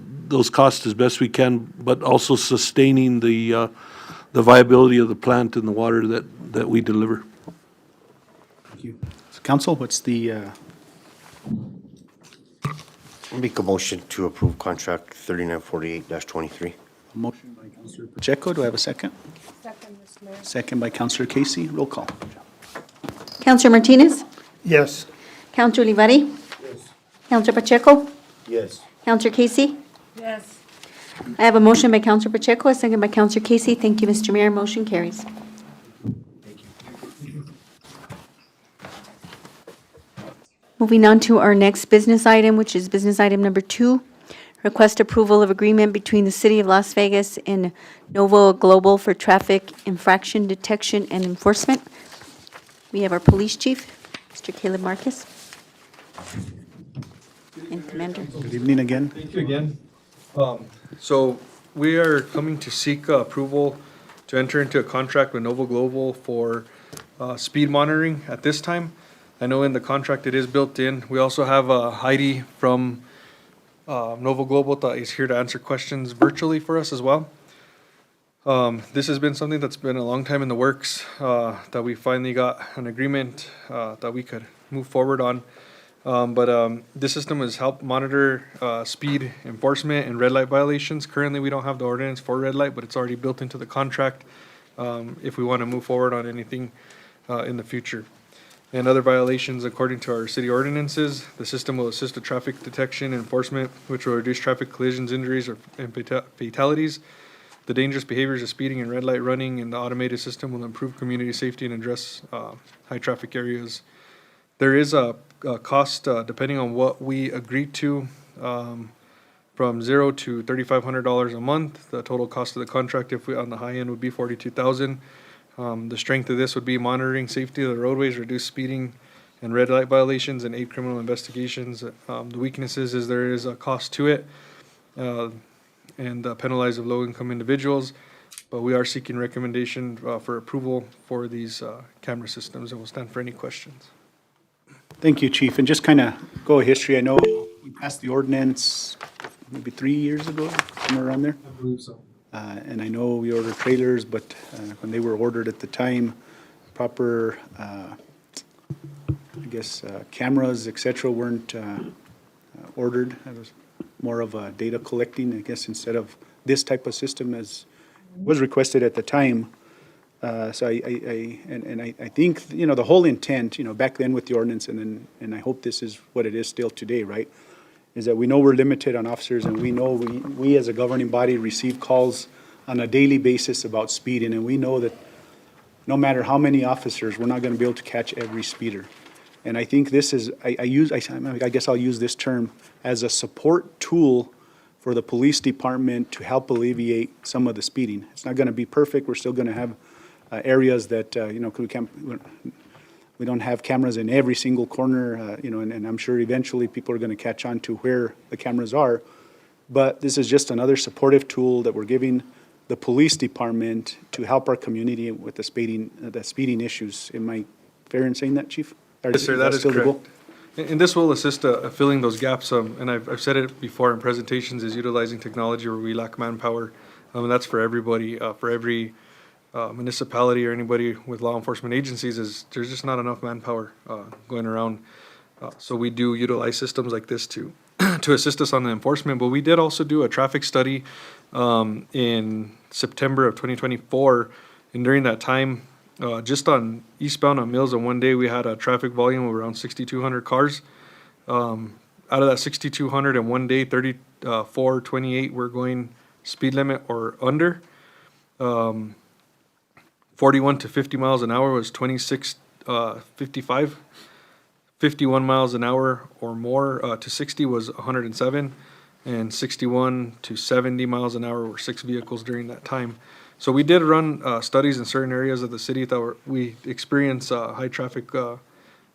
costs as best we can, but also sustaining the viability of the plant and the water that we deliver. Thank you. So council, what's the, I'll make a motion to approve contract 3948-23. motion by Councilor Pacheco, do I have a second? Second, Mr. Mayor. Second by Councilor Casey, roll call. Counselor Martinez? Yes. Counselor Olivari? Yes. Counselor Pacheco? Yes. Counselor Casey? Yes. I have a motion by Counselor Pacheco, a second by Counselor Casey. Thank you, Mr. Mayor. Motion carries. Moving on to our next business item, which is business item number 2. Request approval of agreement between the City of Las Vegas and Novo Global for traffic infraction detection and enforcement. We have our police chief, Mr. Caleb Marcus. And Commander. Good evening again. Thank you again. So we are coming to seek approval to enter into a contract with Novo Global for speed monitoring at this time. I know in the contract it is built in. We also have Heidi from Novo Global that is here to answer questions virtually for us as well. This has been something that's been a long time in the works, that we finally got an agreement that we could move forward on. But this system has helped monitor speed enforcement and red light violations. Currently, we don't have the ordinance for red light, but it's already built into the contract if we want to move forward on anything in the future. And other violations, according to our city ordinances, the system will assist with traffic detection and enforcement, which will reduce traffic collisions, injuries, and fatalities. The dangerous behaviors of speeding and red light running in the automated system will improve community safety and address high traffic areas. There is a cost, depending on what we agreed to, from $0 to $3,500 a month. The total cost of the contract, if we on the high end, would be $42,000. The strength of this would be monitoring safety of the roadways, reduce speeding and red light violations, and aid criminal investigations. The weaknesses is there is a cost to it, and penalize of low-income individuals. But we are seeking recommendation for approval for these camera systems, and we'll stand for any questions. Thank you, Chief. And just kind of go a history, I know we passed the ordinance maybe 3 years ago, somewhere around there. I believe so. And I know we ordered trailers, but when they were ordered at the time, proper, cameras, et cetera, weren't ordered. It was more of a data collecting, I guess, instead of this type of system as was requested at the time. So I think, you know, the whole intent, you know, back then with the ordinance, and I hope this is what it is still today, right? Is that we know we're limited on officers, and we know we as a governing body receive calls on a daily basis about speeding, and we know that no matter how many officers, we're not gonna be able to catch every speeder. And I think this is, I guess I'll use this term as a support tool for the police department to help alleviate some of the speeding. It's not gonna be perfect, we're still gonna have areas that, you know, we don't have cameras in every single corner, you know, and I'm sure eventually people are gonna catch on to where the cameras are. But this is just another supportive tool that we're giving the police department to help our community with the speeding issues. Am I fair in saying that, Chief? Or Yes, sir, that is still the goal? correct. And this will assist filling those gaps, and I've said it before in presentations, is utilizing technology where we lack manpower. And that's for everybody, for every municipality or anybody with law enforcement agencies, is there's just not enough manpower going around. So we do utilize systems like this to assist us on the enforcement. But we did also do a traffic study in September of 2024, and during that time, just on eastbound on Mills, on one day, we had a traffic volume of around 6,200 cars. Out of that 6,200 in one day, 3428 were going speed limit or under. 41 to 50 miles an hour was 2655. 51 miles an hour or more to 60 was 107. And 61 to 70 miles an hour were 6 vehicles during that time. So we did run studies in certain areas of the city that we experience high traffic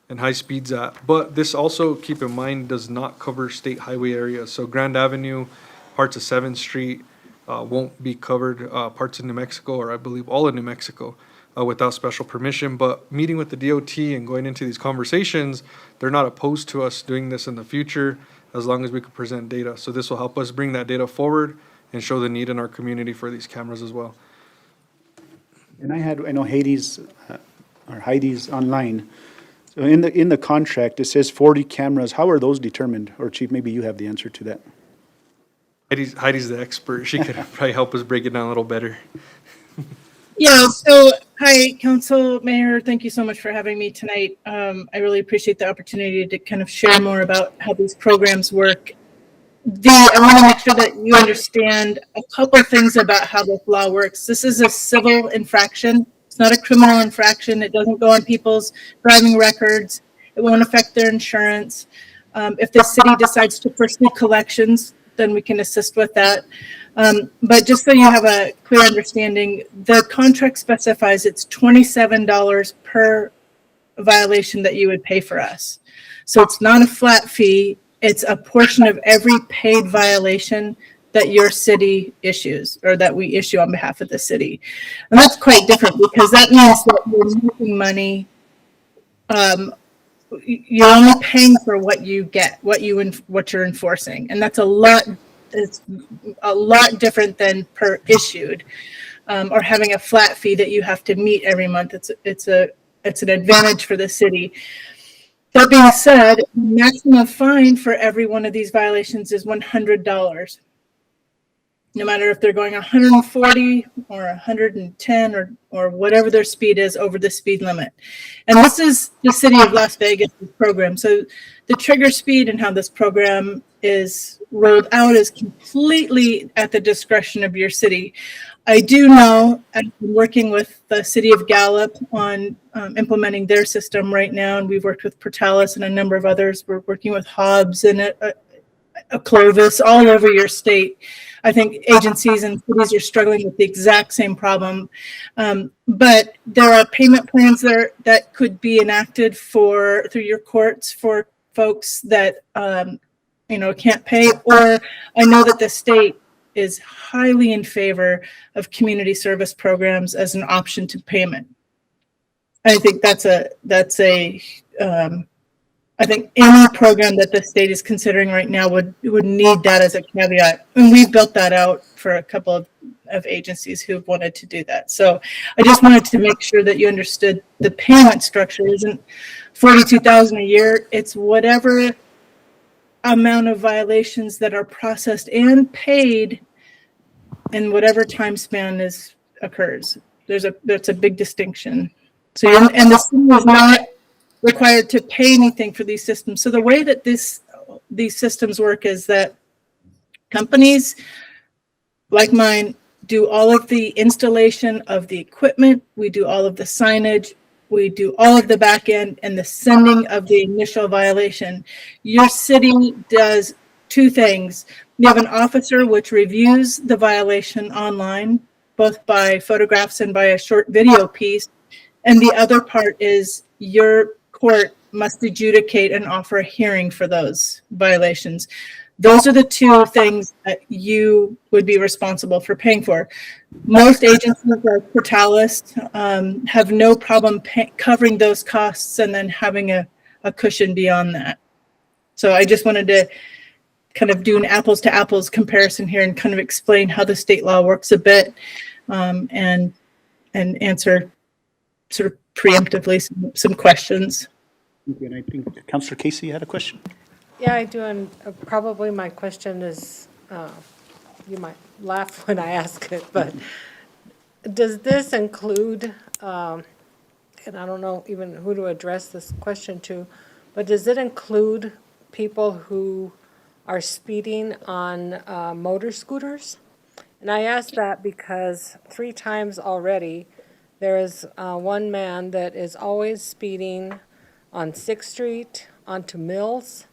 and high speeds at. But this also, keep in mind, does not cover state highway areas. So Grand Avenue, parts of 7th Street won't be covered, parts of New Mexico, or I believe all of New Mexico, without special permission. But meeting with the DOT and going into these conversations, they're not opposed to us doing this in the future as long as we can present data. So this will help us bring that data forward and show the need in our community for these cameras as well. And I know Heidi's online. So in the contract, it says 40 cameras. How are those determined? Or Chief, maybe you have the answer to that. Heidi's the expert. She could probably help us break it down a little better. Yeah, so hi, Council, Mayor, thank you so much for having me tonight. I really appreciate the opportunity to kind of share more about how these programs work. I want to make sure that you understand a couple of things about how this law works. This is a civil infraction. It's not a criminal infraction. It doesn't go on people's driving records. It won't affect their insurance. If the city decides to pursue collections, then we can assist with that. But just so you have a clear understanding, the contract specifies it's $27 per violation that you would pay for us. So it's not a flat fee. It's a portion of every paid violation that your city issues, or that we issue on behalf of the city. And that's quite different, because that means that you're making money. You're only paying for what you get, what you're enforcing. And that's it's a lot different than per issued, or having a flat fee that you have to meet every month. It's an advantage for the city. That being said, the maximum fine for every one of these violations is $100. No matter if they're going 140 or 110 or whatever their speed is over the speed limit. And this is the City of Las Vegas program. So the trigger speed and how this program is rolled out is completely at the discretion of your city. I do know, I've been working with the City of Gallup on implementing their system right now, and we've worked with Portales and a number of others. We're working with Hobbs and Clovis all over your state. I think agencies and cities are struggling with the exact same problem. But there are payment plans there that could be enacted through your courts for folks that can't pay. Or I know that the state is highly in favor of community service programs as an option to payment. I think I think any program that the state is considering right now would need that as a caveat. And we've built that out for a couple of agencies who've wanted to do that. So I just wanted to make sure that you understood the payment structure isn't $42,000 a year. It's whatever amount of violations that are processed and paid in whatever time span occurs. That's a big distinction. So, and the city is not required to pay anything for these systems. So the way that these systems work is that companies like mine do all of the installation of the equipment, we do all of the signage, we do all of the back end and the sending of the initial violation. Your city does two things. You have an officer which reviews the violation online, both by photographs and by a short video piece. And the other part is your court must adjudicate and offer a hearing for those violations. Those are the two things that you would be responsible for paying for. Most agencies like Portalis have no problem covering those costs and then having a cushion beyond that. So I just wanted to kind of do an apples to apples comparison here and kind of explain how the state law works a bit, and answer sort of preemptively some questions. And I think Councillor Casey had a question. Yeah, I do, and probably my question is, you might laugh when I ask it, but does this include, and I don't know even who to address this question to, but does it include people who are speeding on motor scooters? And I ask that because 3 times already, there is one man that is always speeding on 6th Street onto Mills,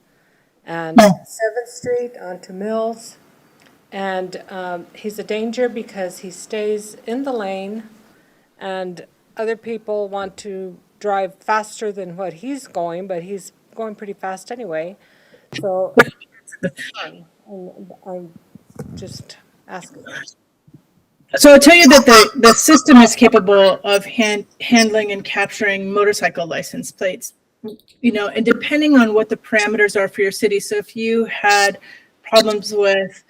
and 7th Street onto Mills. And he's a danger because he stays in the lane, and other people want to drive faster than what he's going, but he's going pretty fast anyway. So it's fun. And I'm just asking. So I'll tell you that the system is capable of handling and capturing motorcycle license plates, you know, and depending on what the parameters are for your city. So if you had problems with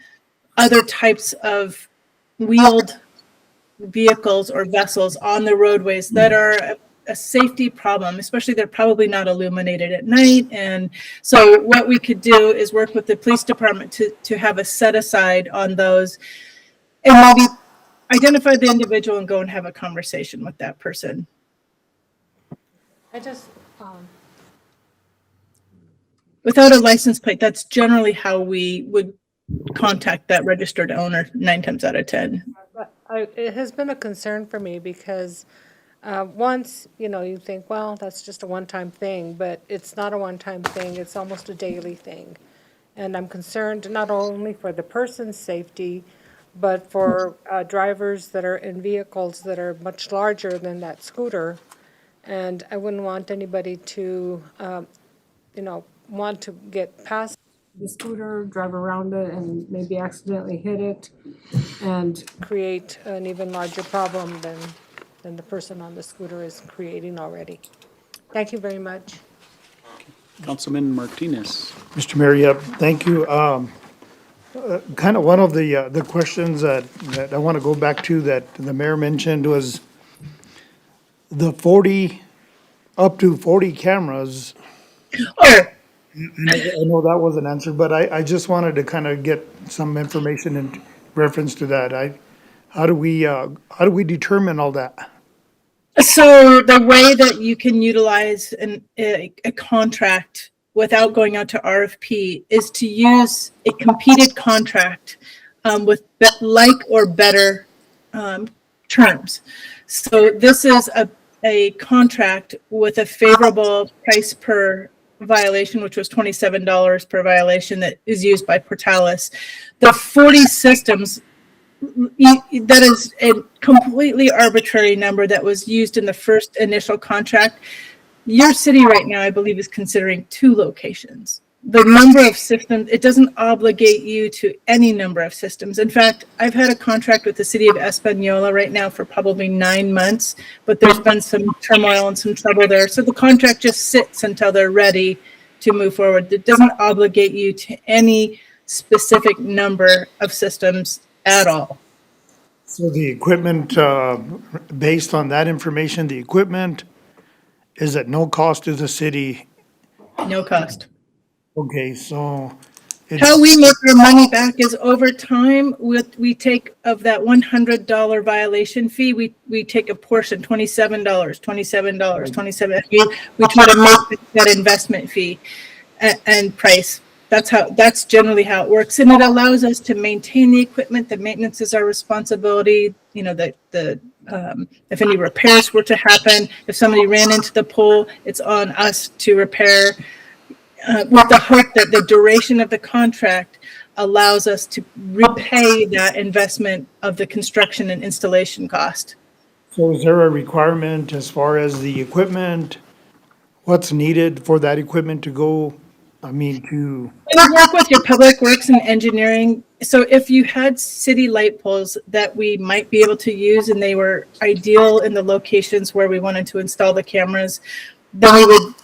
other types of wheeled vehicles or vessels on the roadways that are a safety problem, especially they're probably not illuminated at night. And so what we could do is work with the police department to have a set aside on those, and maybe identify the individual and go and have a conversation with that person. I just, Without a license plate, that's generally how we would contact that registered owner 9 times out of 10. but it has been a concern for me because once, you know, you think, well, that's just a one-time thing, but it's not a one-time thing, it's almost a daily thing. And I'm concerned not only for the person's safety, but for drivers that are in vehicles that are much larger than that scooter. And I wouldn't want anybody to, you know, want to get past the scooter, drive around it, and maybe accidentally hit it and create an even larger problem than the person on the scooter is creating already. Thank you very much. Councilman Martinez. Mr. Mayor, yep, thank you. Kind of one of the questions that I want to go back to that the mayor mentioned was the 40, up to 40 cameras. And I know that wasn't answered, but I just wanted to kind of get some information in reference to that. How do we determine all that? So the way that you can utilize a contract without going out to RFP is to use a competed contract with like or better terms. So this is a contract with a favorable price per violation, which was $27 per violation, that is used by Portalis. The 40 systems, that is a completely arbitrary number that was used in the first initial contract. Your city right now, I believe, is considering 2 locations. The number of systems, it doesn't obligate you to any number of systems. In fact, I've had a contract with the city of Española right now for probably 9 months, but there's been some turmoil and some trouble there. So the contract just sits until they're ready to move forward. It doesn't obligate you to any specific number of systems at all. So the equipment, based on that information, the equipment is at no cost to the city? No cost. Okay, so How we make our money back is over time, we take of that $100 violation fee, we take a portion, $27, $27. We try to make that investment fee and price. That's generally how it works. And it allows us to maintain the equipment. The maintenance is our responsibility. You know, if any repairs were to happen, if somebody ran into the pole, it's on us to repair. With the hope that the duration of the contract allows us to repay that investment of the construction and installation cost. So is there a requirement as far as the equipment? What's needed for that equipment to go, to, We would work with your public works and engineering. So if you had city light poles that we might be able to use and they were ideal in the locations where we wanted to install the cameras, then we would,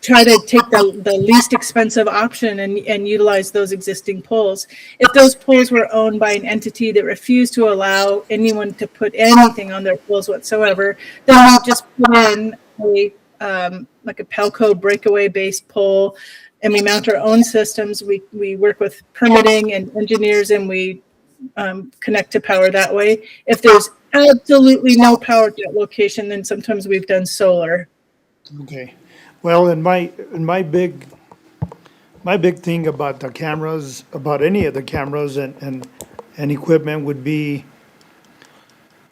try to take the least expensive option and utilize those existing poles. If those poles were owned by an entity that refused to allow anyone to put anything on their poles whatsoever, then we just put in like a Pelco breakaway based pole, and we mount our own systems. We work with permitting and engineers, and we connect to power that way. If there's absolutely no power at that location, then sometimes we've done solar. okay. Well, and my big thing about the cameras, about any of the cameras and equipment would be,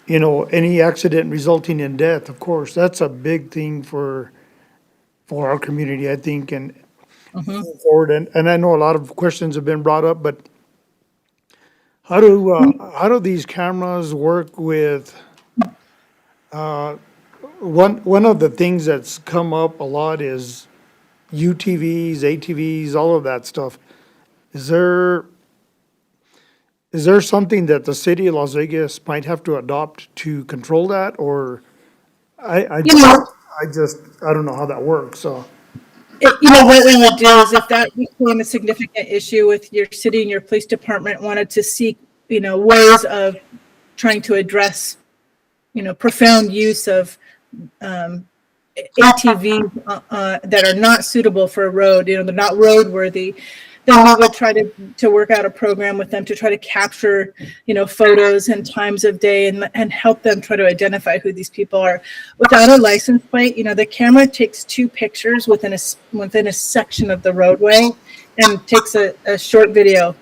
any accident resulting in death, of course, that's a big thing for our community, I think, and moving forward. And I know a lot of questions have been brought up, but how do these cameras work with, one of the things that's come up a lot is UTVs, ATVs, all of that stuff. Is there something that the city of Las Vegas might have to adopt to control that, or I don't know how that works, so. What we would do is if that became a significant issue with your city and your police department wanted to seek, ways of trying to address, profound use of ATVs that are not suitable for a road, they're not roadworthy, then we would try to work out a program with them to try to capture, photos and times of day and help them try to identify who these people are. Without a license plate, the camera takes 2 pictures within a section of the roadway and takes a short video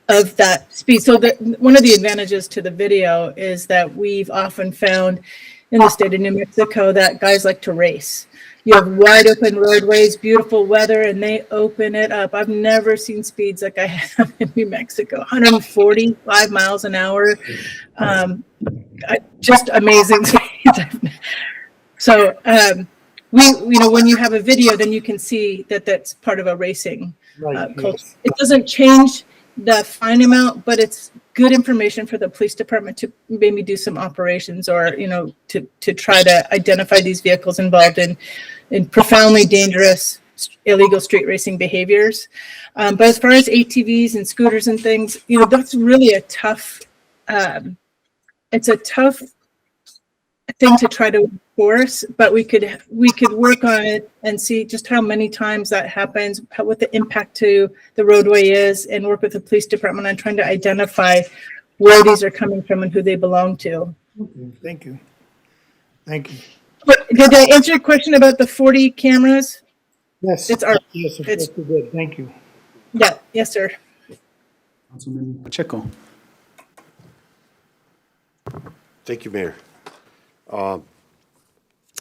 of that speed. So one of the advantages to the video is that we've often found in the state of New Mexico that guys like to race. You have wide open roadways, beautiful weather, and they open it up. I've never seen speeds like I have in New Mexico, 145 miles an hour. Just amazing speeds. So, when you have a video, then you can see that that's part of a racing culture. It doesn't change the fine amount, but it's good information for the police department to maybe do some operations or, to try to identify these vehicles involved in profoundly dangerous illegal street racing behaviors. But as far as ATVs and scooters and things, that's really a tough, it's a tough thing to try to enforce, but we could work on it and see just how many times that happens, what the impact to the roadway is, and work with the police department on trying to identify where these are coming from and who they belong to. Okay, thank you. Thank you. But did I answer your question about the 40 cameras? Yes. Yes, that's good. Thank you. Yeah, yes, sir. Councilman Pacheco. Thank you, Mayor.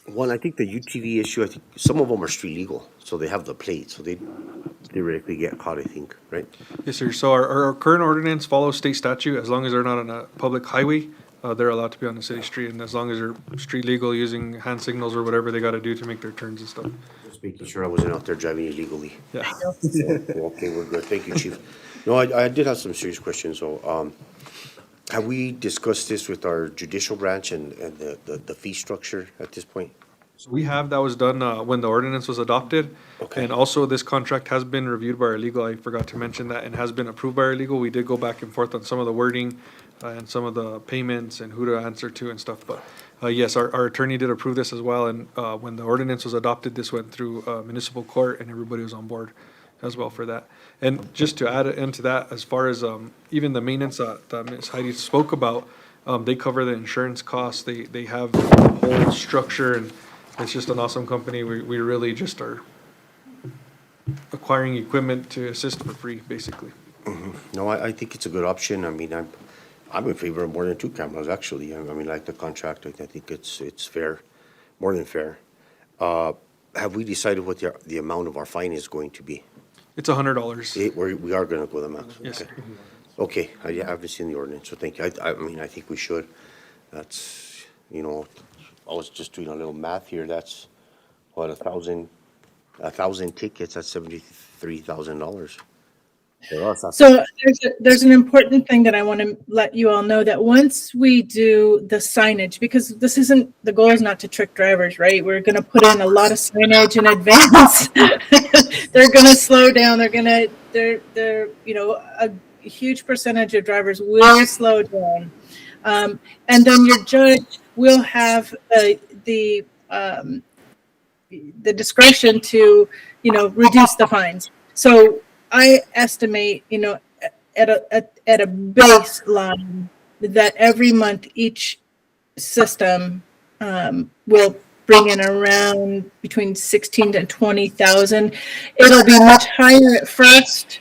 One, I think the UTV issue, I think some of them are street legal, so they have the plate, so they theoretically get caught, I think, right? Yes, sir. So our current ordinance follows state statute. As long as they're not on a public highway, they're allowed to be on the city street. And as long as they're street legal, using hand signals or whatever they got to do to make their turns and stuff. Just making sure I wasn't out there driving illegally. Yeah. Okay, we're good. Thank you, Chief. No, I did have some serious questions, so, have we discussed this with our judicial branch and the fee structure at this point? So we have, that was done when the ordinance was adopted. Okay. And also this contract has been reviewed by our legal. I forgot to mention that, and has been approved by our legal. We did go back and forth on some of the wording and some of the payments and who to answer to and stuff. But yes, our attorney did approve this as well. And when the ordinance was adopted, this went through municipal court and everybody was on board. as well for that. And just to add into that, as far as even the maintenance that Ms. Heidi spoke about, they cover the insurance costs. They have the whole structure, and it's just an awesome company. We really just are acquiring equipment to assist for free, basically. No, I think it's a good option. I mean, I'm in favor of more than 2 cameras, actually. I mean, like the contract, I think it's fair, more than fair. Have we decided what the amount of our fine is going to be? It's $100. We are gonna go the max? Yes, Okay. Okay, I haven't seen the ordinance, so thank you. I mean, I think we should. That's, you know, I was just doing a little math here. That's, what, 1,000 tickets, that's $73,000. For us, that's So there's an important thing that I want to let you all know, that once we do the signage, because this isn't, the goal is not to trick drivers, right? We're going to put in a lot of signage in advance. They're going to slow down. They're, you know, a huge percentage of drivers will slow down. And then your judge will have the discretion to, you know, reduce the fines. So I estimate, you know, at a baseline that every month each system will bring in around between 16 to 20,000. It'll be much higher at first,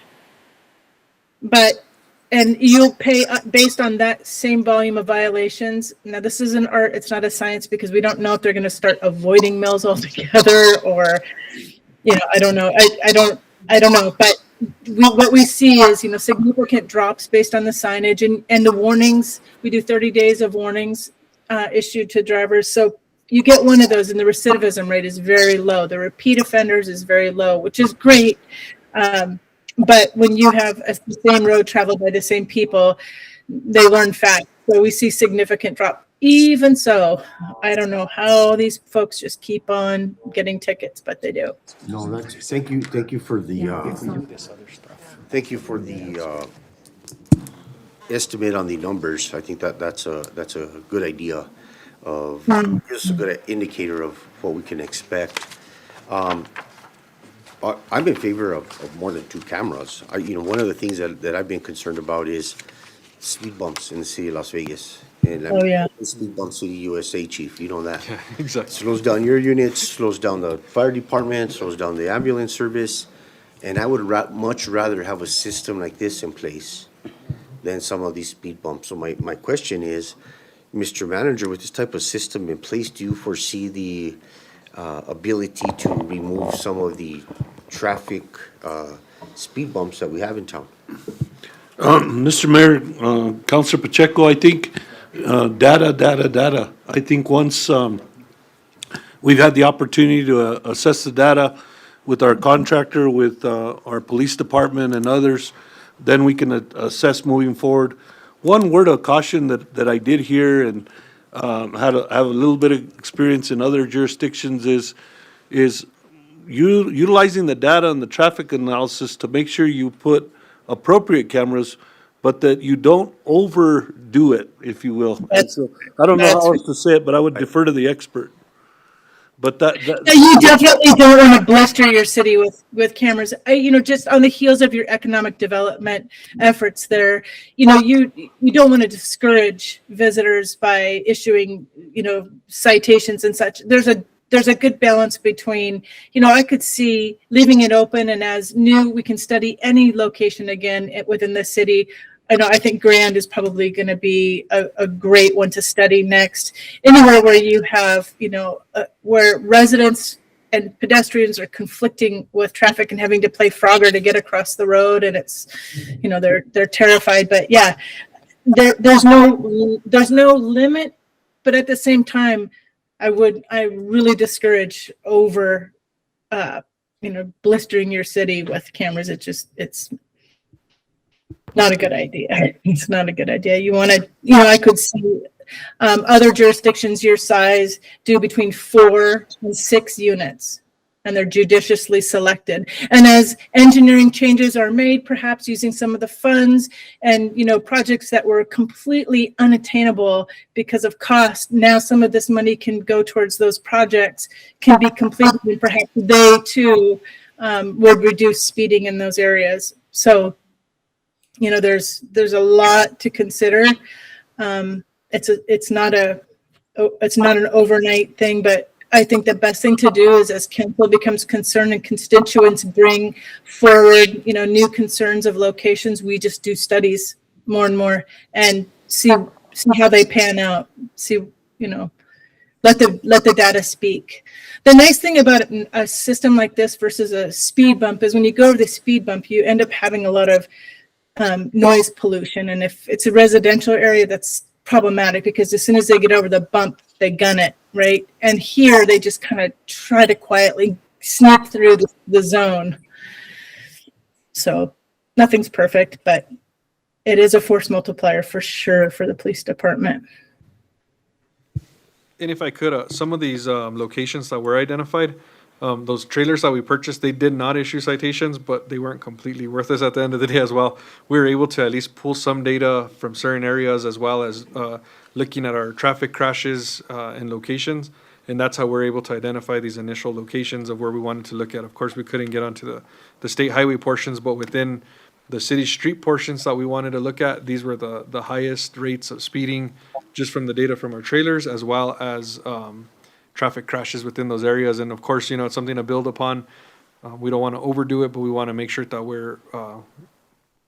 and you'll pay based on that same volume of violations. Now, this is an art; it's not a science, because we don't know if they're going to start avoiding mills altogether, or, you know, I don't know. I don't know, but. What we see is, you know, significant drops based on the signage and the warnings. We do 30 days of warnings issued to drivers. So you get one of those and the recidivism rate is very low. The repeat offenders is very low, which is great. But when you have the same road traveled by the same people, they learn fast. So we see significant drop. Even so, I don't know how these folks just keep on getting tickets, but they do. No, that's, thank you for the, thank you for the, estimate on the numbers. I think that's a good idea of, just a good indicator of what we can expect. I'm in favor of more than 2 cameras. You know, one of the things that I've been concerned about is speed bumps in the city of Las Vegas. And Oh, yeah. Speed bump city USA, chief, you know that. Yeah, exactly. Slows down your units, slows down the fire department, slows down the ambulance service. And I would much rather have a system like this in place than some of these speed bumps. So my question is, Mr. Manager, with this type of system in place, do you foresee the ability to remove some of the traffic speed bumps that we have in town? Mr. Mayor, Councilor Pacheco, I think data. I think once we've had the opportunity to assess the data with our contractor, with our police department and others, then we can assess moving forward. One word of caution that I did hear and have a little bit of experience in other jurisdictions is utilizing the data and the traffic analysis to make sure you put appropriate cameras, but that you don't overdo it, if you will. I don't know how else to say it, but I would defer to the expert. But You definitely don't want to blister your city with cameras. You know, just on the heels of your economic development efforts there, you know, you don't want to discourage visitors by issuing, you know, citations and such. There's a good balance between, you know, I could see leaving it open, and as new, we can study any location again within the city. I think Grand is probably going to be a great one to study next. Anywhere where you have, you know, where residents and pedestrians are conflicting with traffic and having to play Frogger to get across the road, and it's, you know, they're terrified. But yeah, there's no limit, but at the same time, I really discourage over, you know, blistering your city with cameras. It's not a good idea. It's not a good idea. You want to, you know, I could see other jurisdictions your size do between 4 and 6 units, and they're judiciously selected. And as engineering changes are made, perhaps using some of the funds and, you know, projects that were completely unattainable because of cost, now some of this money can go towards those projects, can be completed, and perhaps they too would reduce speeding in those areas. So, you know, there's a lot to consider. It's not an overnight thing, but I think the best thing to do is, as council becomes concerned and constituents bring forward, you know, new concerns of locations, we just do studies more and more and see how they pan out. See, you know, let the data speak. The nice thing about a system like this versus a speed bump is when you go over the speed bump, you end up having a lot of noise pollution. And if it's a residential area, that's problematic because as soon as they get over the bump, they gun it, right? And here they just kind of try to quietly sneak through the zone. So nothing's perfect, but it is a force multiplier for sure for the police department. And if I could, some of these locations that were identified, those trailers that we purchased, they did not issue citations, but they weren't completely worthless at the end of the day as well. We were able to at least pull some data from certain areas as well as looking at our traffic crashes and locations. And that's how we're able to identify these initial locations of where we wanted to look at. Of course, we couldn't get onto the state highway portions, but within the city street portions that we wanted to look at, these were the highest rates of speeding just from the data from our trailers, as well as traffic crashes within those areas. And of course, you know, it's something to build upon. We don't want to overdo it, but we want to make sure that we're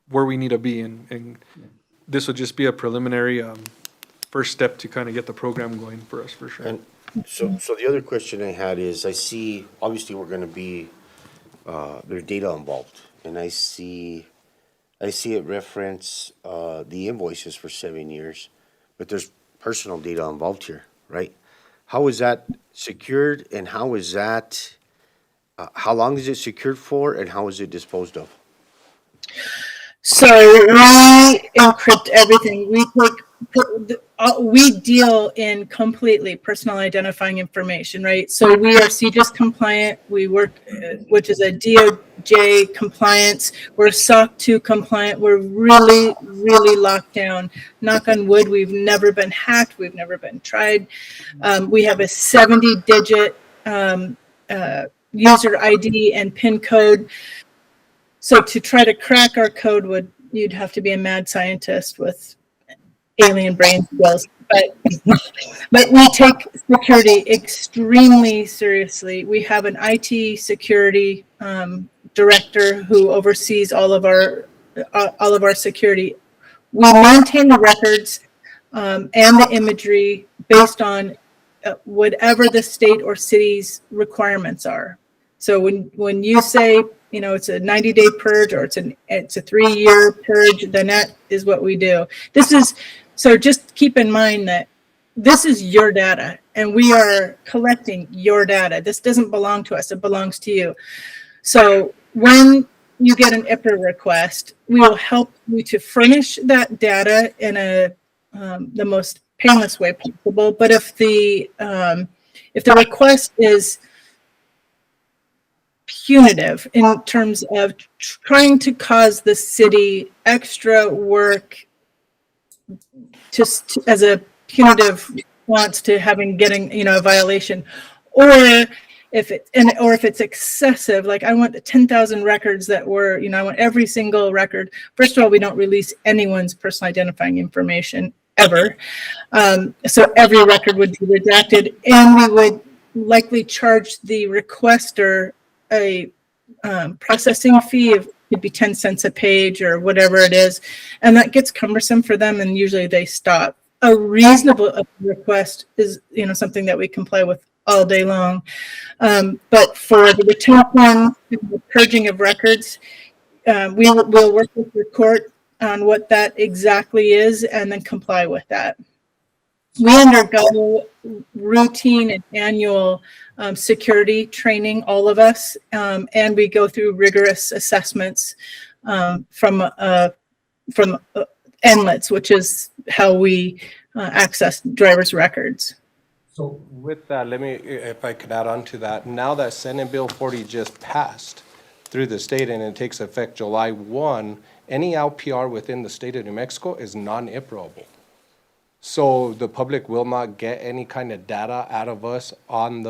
where we need to be. And this would just be a preliminary first step to kind of get the program going for us, for sure. And so the other question I had is, I see, obviously, we're gonna be, there's data involved, and I see it reference, the invoices for 7 years, but there's personal data involved here, right? How is that secured, and how is that, how long is it secured for, and how is it disposed of? So we encrypt everything. We deal in completely personal identifying information, right? So we are CJIS compliant. We work, which is a DOJ compliance. We're SOC 2 compliant. We're really, really locked down. Knock on wood, we've never been hacked. We've never been tried. We have a 70-digit user ID and PIN code. So to try to crack our code you'd have to be a mad scientist with alien brain skills. But we take security extremely seriously. We have an IT security director who oversees all of our security. We maintain the records and the imagery based on whatever the state or city's requirements are. So when you say, you know, it's a 90-day purge or it's a 3-year purge, then that is what we do. So just keep in mind that this is your data and we are collecting your data. This doesn't belong to us, it belongs to you. So when you get an IPRA request, we will help you to furnish that data in the most painless way possible. But if the request is punitive in terms of trying to cause the city extra work just as a punitive response to getting a violation, or if it's excessive, like I want the 10,000 records that were, I want every single record. First of all, we don't release anyone's personal identifying information ever. So every record would be redacted, and we would likely charge the requester a processing fee of could be 10 cents a page or whatever it is, and that gets cumbersome for them, and usually they stop. A reasonable request is something that we comply with all day long, but for the top one, the purging of records, we'll work with the court on what that exactly is and then comply with that. We undergo routine and annual security training, all of us, and we go through rigorous assessments from NLETS, which is how we access drivers' records. So with that, if I could add on to that, now that Senate Bill 40 just passed through the state and it takes effect July 1, any LPR within the state of New Mexico is non-IPRAable. So the public will not get any kind of data out of us on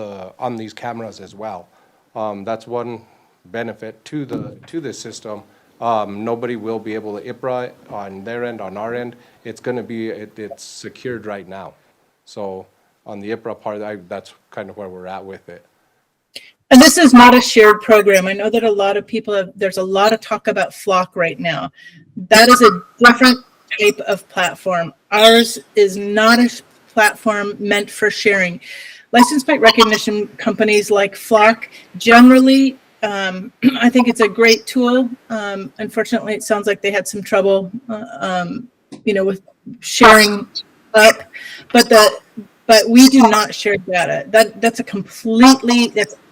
these cameras as well. That's one benefit to the system. Nobody will be able to IPRA on their end, on our end. It's gonna be, it's secured right now. So on the IPRA part, that's kind of where we're at with it. And this is not a shared program. I know that a lot of people have, there's a lot of talk about Flock right now. That is a different type of platform. Ours is not a platform meant for sharing. License plate recognition companies like Flock generally, I think it's a great tool. Unfortunately, it sounds like they had some trouble, with sharing up, but we do not share data. That's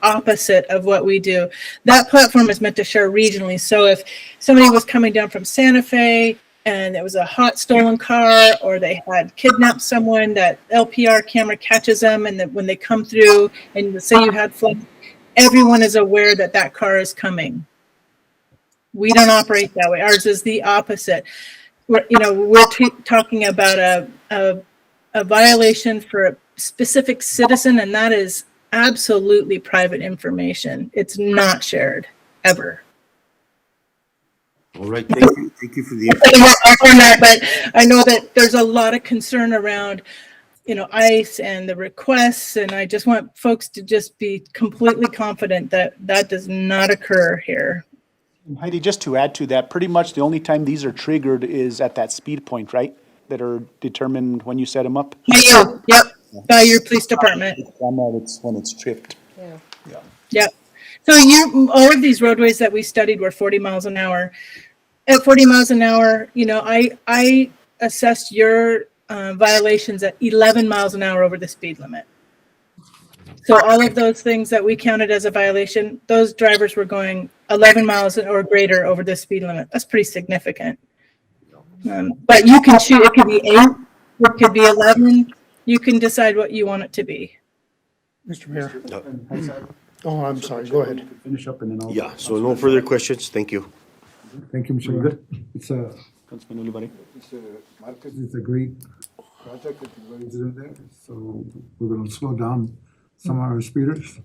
opposite of what we do. That platform is meant to share regionally. So if somebody was coming down from Santa Fe and there was a hot stolen car, or they had kidnapped someone, that LPR camera catches them, and that when they come through and say you had flood, everyone is aware that that car is coming. We don't operate that way. Ours is the opposite. We're talking about a violation for a specific citizen, and that is absolutely private information. It's not shared, ever. All right, thank you for the. But I know that there's a lot of concern around, ICE and the requests, and I just want folks to just be completely confident that that does not occur here. Heidi, just to add to that, pretty much the only time these are triggered is at that speed point, right? That are determined when you set them up? Yep, by your police department. It's when it's tripped. Yep. So all of these roadways that we studied were 40 miles an hour. At 40 miles an hour, I assessed your violations at 11 miles an hour over the speed limit. So all of those things that we counted as a violation, those drivers were going 11 miles or greater over the speed limit. That's pretty significant. But you can choose, it could be 8, it could be 11. You can decide what you want it to be. Mr. Mayor. Oh, I'm sorry, go ahead. Finish up and then I'll. Yeah, so no further questions, thank you. Thank you, Mr. Mayor. It's a, Councilman Olivari. Marcus, it's a great project that you're going to do there. So we're gonna slow down some of our speeders.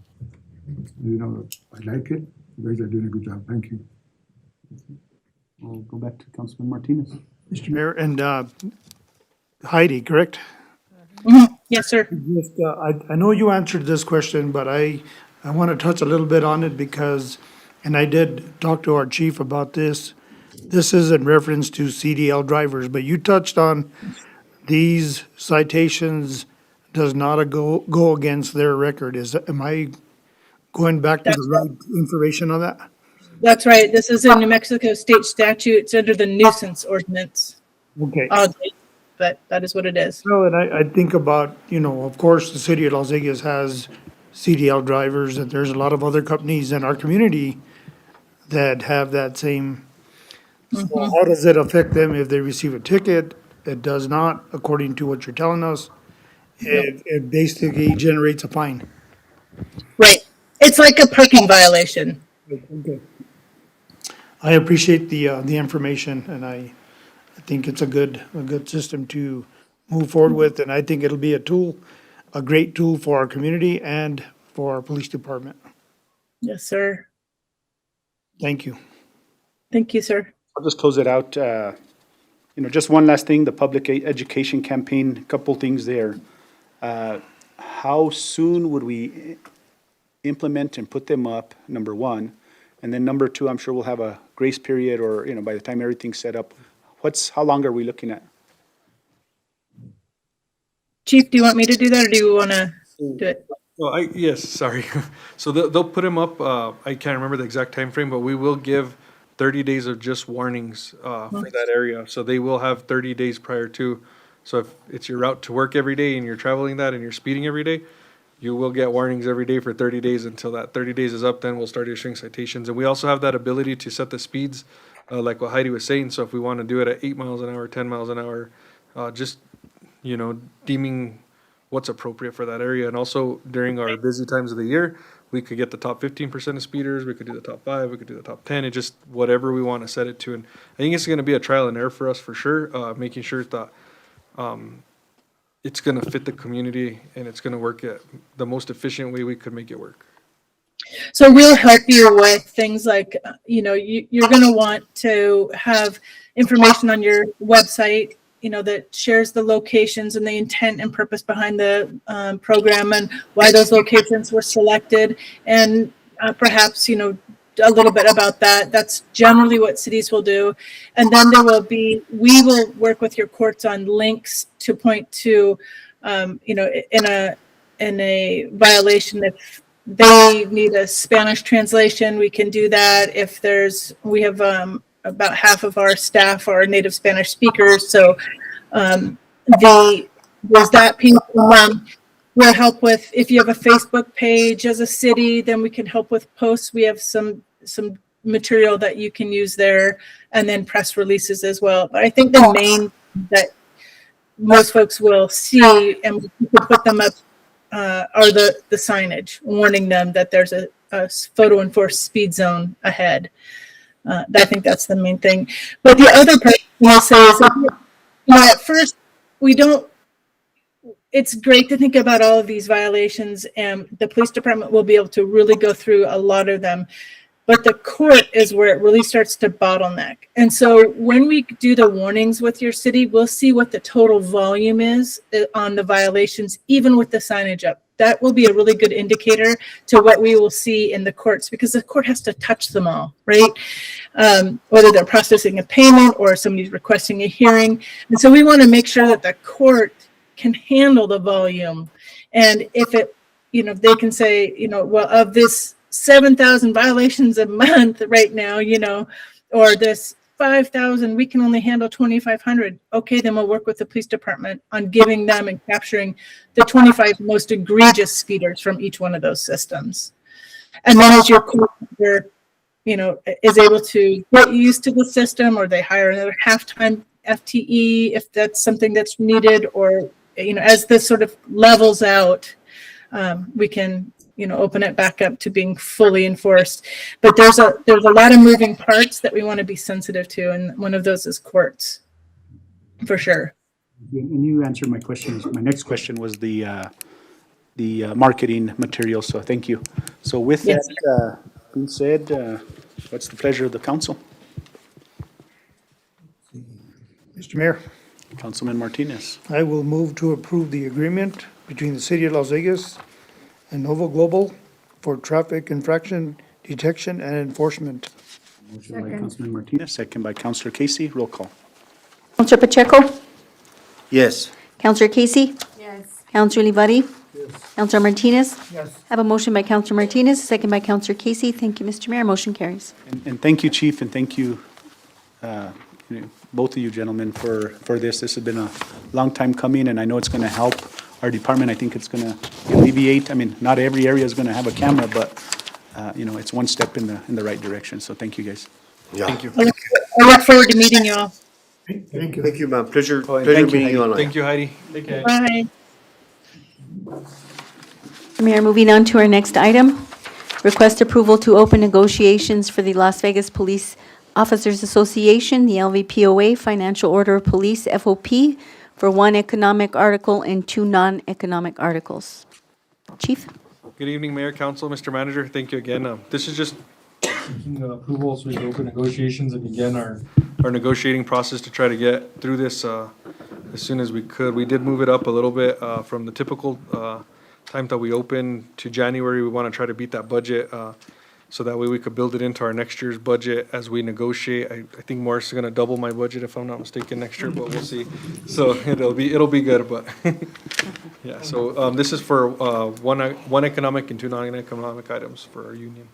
I like it. You guys are doing a good job. Thank you. We'll go back to Councilman Martinez. Mr. Mayor, and Heidi, correct? Yes, sir. Just, I know you answered this question, but I want to touch a little bit on it because, and I did talk to our chief about this. This is in reference to CDL drivers, but you touched on these citations does not go against their record. Am I going back to the right information on that? That's right. This is a New Mexico state statute. It's under the nuisance ordinance. Okay. Oddly, but that is what it is. No, and I think about, of course, the city of Las Vegas has CDL drivers, and there's a lot of other companies in our community that have that same. So how does it affect them if they receive a ticket? It does not, according to what you're telling us. It basically generates a fine. Right. It's like a parking violation. Okay. I appreciate the information, and I think it's a good system to move forward with, and I think it'll be a great tool for our community and for our police department. Yes, sir. Thank you. Thank you, sir. I'll just close it out. Just one last thing, the public education campaign, a couple things there. How soon would we implement and put them up, number one? And then number two, I'm sure we'll have a grace period or, by the time everything's set up. How long are we looking at? Chief, do you want me to do that, or do you want to do it? Well, yes, sorry. So they'll put them up, I can't remember the exact time frame, but we will give 30 days of just warnings for that area. So they will have 30 days prior to. So if it's your route to work every day and you're traveling that and you're speeding every day, you will get warnings every day for 30 days until that 30 days is up. Then we'll start issuing citations. And we also have that ability to set the speeds, like what Heidi was saying. So if we want to do it at 8 miles an hour, 10 miles an hour, just, deeming what's appropriate for that area. And also during our busy times of the year, we could get the top 15% of speeders. We could do the top 5. We could do the top 10. It just whatever we want to set it to. And I think it's going to be a trial and error for us for sure, making sure that it's going to fit the community and it's going to work at the most efficient way we could make it work. So we'll help you with things like, you're going to want to have information on your website, that shares the locations and the intent and purpose behind the program and why those locations were selected. And perhaps, a little bit about that. That's generally what cities will do. And then we will work with your courts on links to point to, in a violation, if they need a Spanish translation, we can do that. We have about half of our staff are native Spanish speakers, so there's that piece. We'll help with, if you have a Facebook page as a city, then we can help with posts. We have some material that you can use there, and then press releases as well. But I think the main that most folks will see, and we can put them up, are the signage warning them that there's a photo enforced speed zone ahead. I think that's the main thing. But the other part I'll say is that, at first it's great to think about all of these violations, and the police department will be able to really go through a lot of them. But the court is where it really starts to bottleneck. And so when we do the warnings with your city, we'll see what the total volume is on the violations, even with the signage up. That will be a really good indicator to what we will see in the courts, because the court has to touch them all, right? Whether they're processing a payment or somebody's requesting a hearing. And so we want to make sure that the court can handle the volume. And if they can say, well, of this 7,000 violations a month right now, or this 5,000, we can only handle 2,500. Okay, then we'll work with the police department on giving them and capturing the 25 most egregious speeders from each one of those systems. And then as your coordinator, is able to get used to the system, or they hire another half-time FTE if that's something that's needed, or, as this sort of levels out, we can open it back up to being fully enforced. But there's a lot of moving parts that we want to be sensitive to, and one of those is courts, for sure. And you answered my questions. My next question was the marketing material, so thank you. So with Yes. that being said, what's the pleasure of the council? Mr. Mayor, Councilman Martinez. I will move to approve the agreement between the City of Las Vegas and Novo Global for traffic infraction detection and enforcement. Motion by Councilman Martinez, second by Councilor Casey. Roll call. Counselor Pacheco? Yes. Counselor Casey? Yes. Counselor Olivari? Counselor Martinez? Yes. Have a motion by Counselor Martinez, second by Counselor Casey. Thank you, Mr. Mayor. Motion carries. And thank you, Chief, and thank you, both of you gentlemen, for this. This has been a long time coming, and I know it's going to help our department. I think it's going to alleviate, not every area is going to have a camera, but, it's one step in the right direction. So thank you, guys. Yeah. Thank you. I look forward to meeting you all. Thank you. Thank you, ma'am. Pleasure and thank you, meeting you online. Thank you, Heidi. Take care. Bye. Mayor, moving on to our next item. Request approval to open negotiations for the Las Vegas Police Officers Association, the LVPOA Financial Order of Police, FOP, for one economic article and two non-economic articles. Chief? Good evening, Mayor, Council, Mr. Manager. Thank you again. This is just seeking approval so we can open negotiations and begin our negotiating process to try to get through this as soon as we could. We did move it up a little bit from the typical time that we open to January. We want to try to beat that budget so that way we could build it into our next year's budget as we negotiate. I think Morris is going to double my budget if I'm not mistaken next year, but we'll see. So it'll be good, but yeah. So this is for one economic and two non-economic items for our union.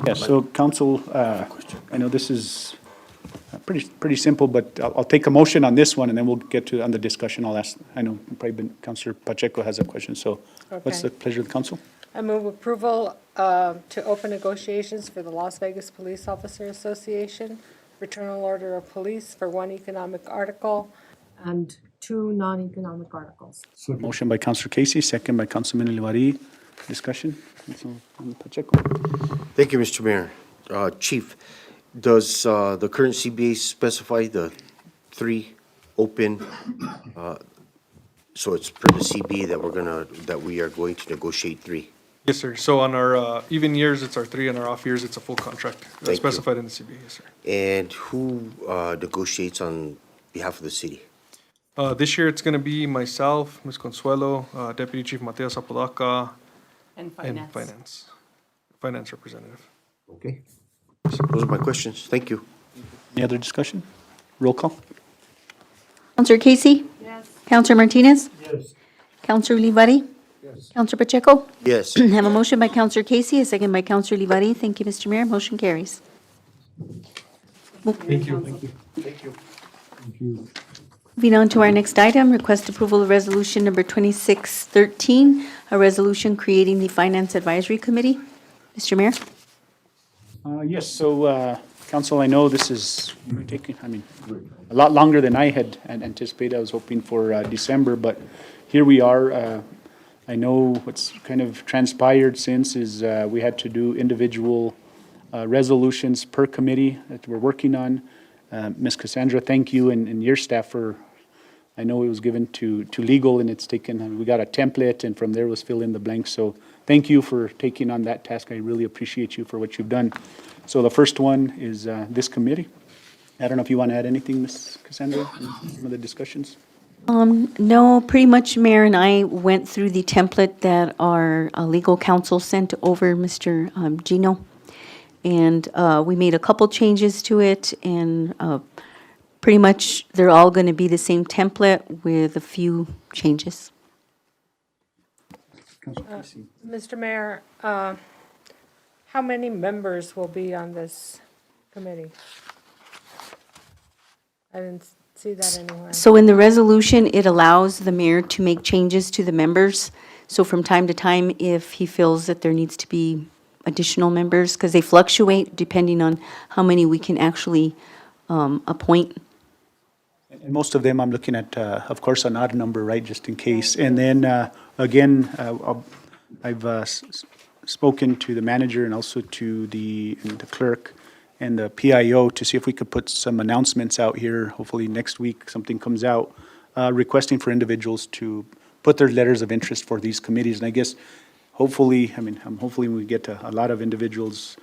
Yeah, so council, I know this is pretty simple, but I'll take a motion on this one, and then we'll get to, on the discussion, I'll ask, I know probably Councilor Pacheco has a question, so what's the pleasure of the council? I move approval to open negotiations for the Las Vegas Police Officer Association, Fraternal Order of Police for one economic article and two non-economic articles. Motion by Councilor Casey, second by Councilman Olivari. Discussion? Councilman Pacheco. Thank you, Mr. Mayor. Chief, does the current CBA specify the three open, so it's per the CBA that we are going to negotiate three? Yes, sir. So on our even years, it's our 3, and our off years, it's a full contract you. specified in the CBA, yes, sir. And who negotiates on behalf of the city? This year, it's going to be myself, Ms. Consuelo, Deputy Chief Mateo Zapodaca, And and finance representative. Okay. Those are my questions. Thank you. Any other discussion? Roll call? Counselor Casey? Yes. Counselor Martinez? Yes. Counselor Olivari? Yes. Counselor Pacheco? Yes. Have a motion by Counselor Casey, a second by Counselor Olivari. Thank you, Mr. Mayor. Motion carries. Thank you. Moving on to our next item, request approval of resolution number 2613, a resolution creating the Finance Advisory Committee. Mr. Mayor? Yes, so, council, I know this is taking, a lot longer than I had anticipated. I was hoping for December, but here we are. I know what's kind of transpired since is we had to do individual resolutions per committee that we're working on. Ms. Cassandra, thank you and your staff for, I know it was given to legal and it's taken, we got a template and from there was fill in the blanks. So thank you for taking on that task. I really appreciate you for what you've done. So the first one is this committee. I don't know if you want to add anything, Ms. Cassandra, in some of the discussions? No, pretty much Mayor and I went through the template that our legal counsel sent over Mr. Gino. And we made a couple changes to it and pretty much they're all going to be the same template with a few changes. Mr. Mayor, how many members will be on this committee? I didn't see that anywhere. So in the resolution, it allows the mayor to make changes to the members. So from time to time, if he feels that there needs to be additional members, because they fluctuate depending on how many we can actually appoint. And most of them, I'm looking at, of course, an odd number, right, just in case. And then, again, I've spoken to the manager and also to the clerk and the PIO to see if we could put some announcements out here. Hopefully next week, something comes out requesting for individuals to put their letters of interest for these committees. And I guess, hopefully, hopefully we get a lot of individuals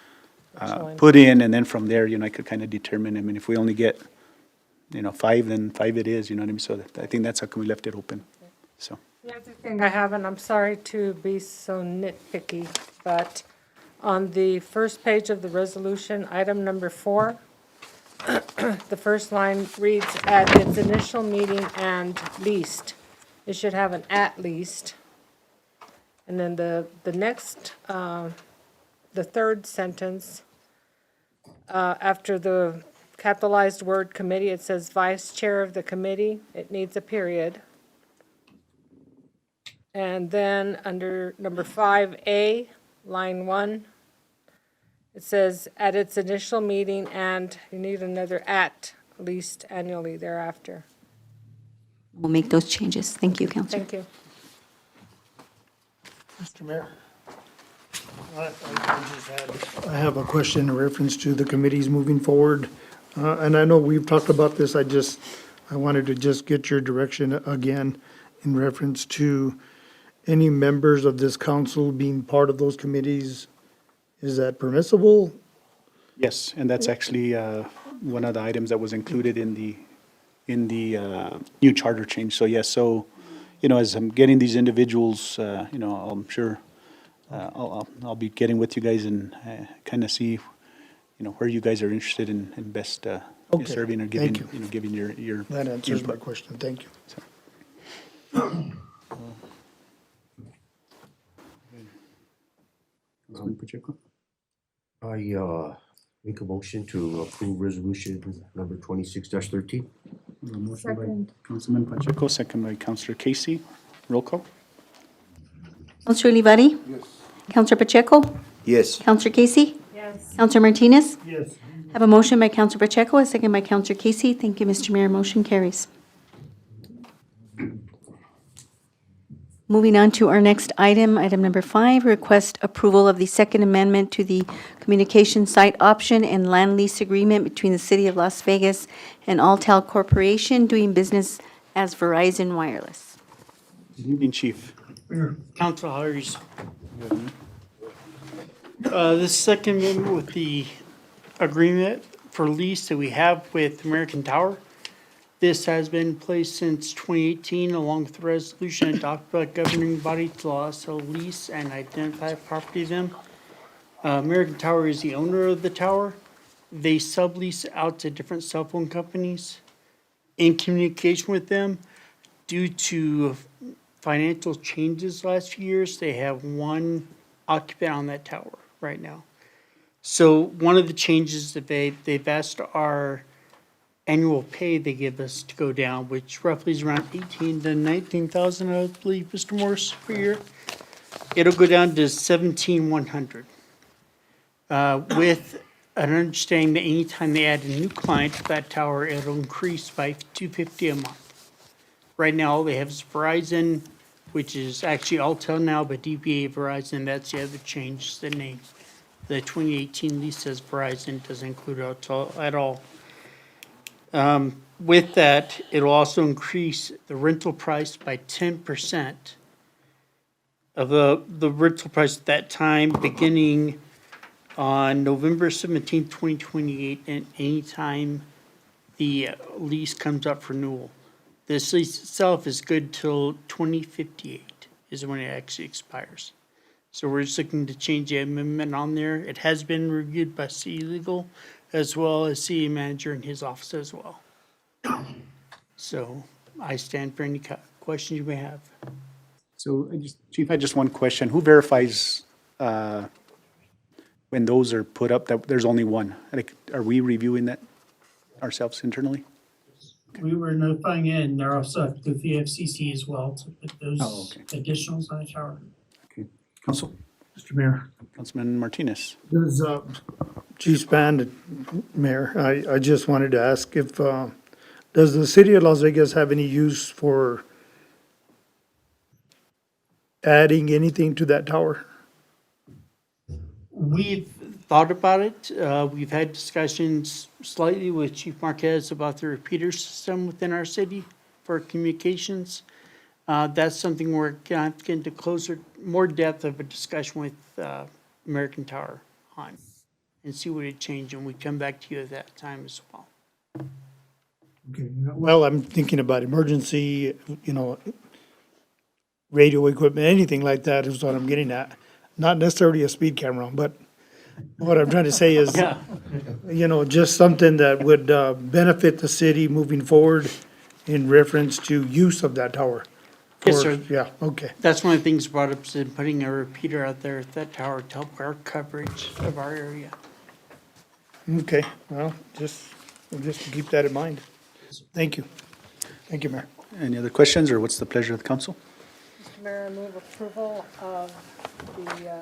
put in, and then from there, I could kind of determine, if we only get, 5, then 5 it is, you know what I mean? So I think that's how come we left it open, so. The other thing I have, and I'm sorry to be so nitpicky, but on the first page of the resolution, item number 4, the first line reads, "At its initial meeting and least." It should have an "at least." And then the next, the third sentence, after the capitalized word committee, it says vice chair of the committee. It needs a period. And then under number 5A, line 1, it says at its initial meeting, and you need another "at least" annually thereafter. We'll make those changes. Thank you, Counselor. Thank you. Mr. Mayor, I have a question in reference to the committees moving forward. And I know we've talked about this, I wanted to just get your direction again in reference to any members of this council being part of those committees. Is that permissible? Yes, and that's actually one of the items that was included in the new charter change. So yes, as I'm getting these individuals, I'm sure I'll be getting with you guys and kind of see, where you guys are interested in best Okay, serving or giving, thank you. giving your. That answers my input. question, thank you. Councilman Pacheco? I make a motion to approve resolution number 26-13. A motion by Councilman Pacheco, second by Councilor Casey. Roll call? Counselor Olivari? Yes. Counselor Pacheco? Yes. Counselor Casey? Yes. Counselor Martinez? Yes. Have a motion by Counselor Pacheco, a second by Counselor Casey. Thank you, Mr. Mayor. Motion carries. Moving on to our next item, item number 5, request approval of the Second Amendment to the Communication Site Option and Land Lease Agreement between the City of Las Vegas and Altel Corporation doing business as Verizon Wireless. Good evening, Chief. Council, how are you? The second amendment with the agreement for lease that we have with American Tower. This has been in place since 2018, along with the resolution adopted by governing body to also lease and identify property of them. American Tower is the owner of the tower. They sublease out to different cell phone companies. In communication with them, due to financial changes last few years, they have one occupant on that tower right now. So one of the changes that they've asked our annual pay they give us to go down, which roughly is around 18 to 19,000, I believe, Mr. Morris, per year. It'll go down to 17,100. With an understanding that anytime they add a new client to that tower, it'll increase by $250 a month. Right now, all they have is Verizon, which is actually Alltel now, but DBA Verizon, that's the other change, the name. The 2018 lease says Verizon, doesn't include Alltel at all. With that, it'll also increase the rental price by 10% of the rental price at that time, beginning on November 17, 2028, and anytime the lease comes up for renewal. This lease itself is good till 2058 is when it actually expires. So we're just looking to change the amendment on there. It has been reviewed by city legal as well as city manager in his office as well. So I stand for any questions you may have. So, Chief, I just one question. Who verifies when those are put up that there's only one? Like, are we reviewing that ourselves internally? We were notifying it, and they're also up to the FCC as well to put those Oh, okay. additionals on the tower. Okay. Council, Mr. Mayor, Councilman Martinez. does, Chief Span, Mayor, I just wanted to ask if, does the city of Las Vegas have any use for adding anything to that tower? We've thought about it. We've had discussions slightly with Chief Marquez about the repeater system within our city for communications. That's something we're going to get into more depth of a discussion with American Tower on and see what it changed, and we come back to you at that time as well. Okay, well, I'm thinking about emergency, radio equipment, anything like that is what I'm getting at. Not necessarily a speed camera, but what I'm trying to say is, just something that would benefit the city moving forward in reference to use of that tower. Yes, sir. Yeah, okay. That's one of the things brought up, is putting a repeater out there at that tower to help our coverage of our area. Okay, well, just keep that in mind. Thank you. Thank you, Mayor. Any other questions, or what's the pleasure of the council? Mr. Mayor, I move approval of the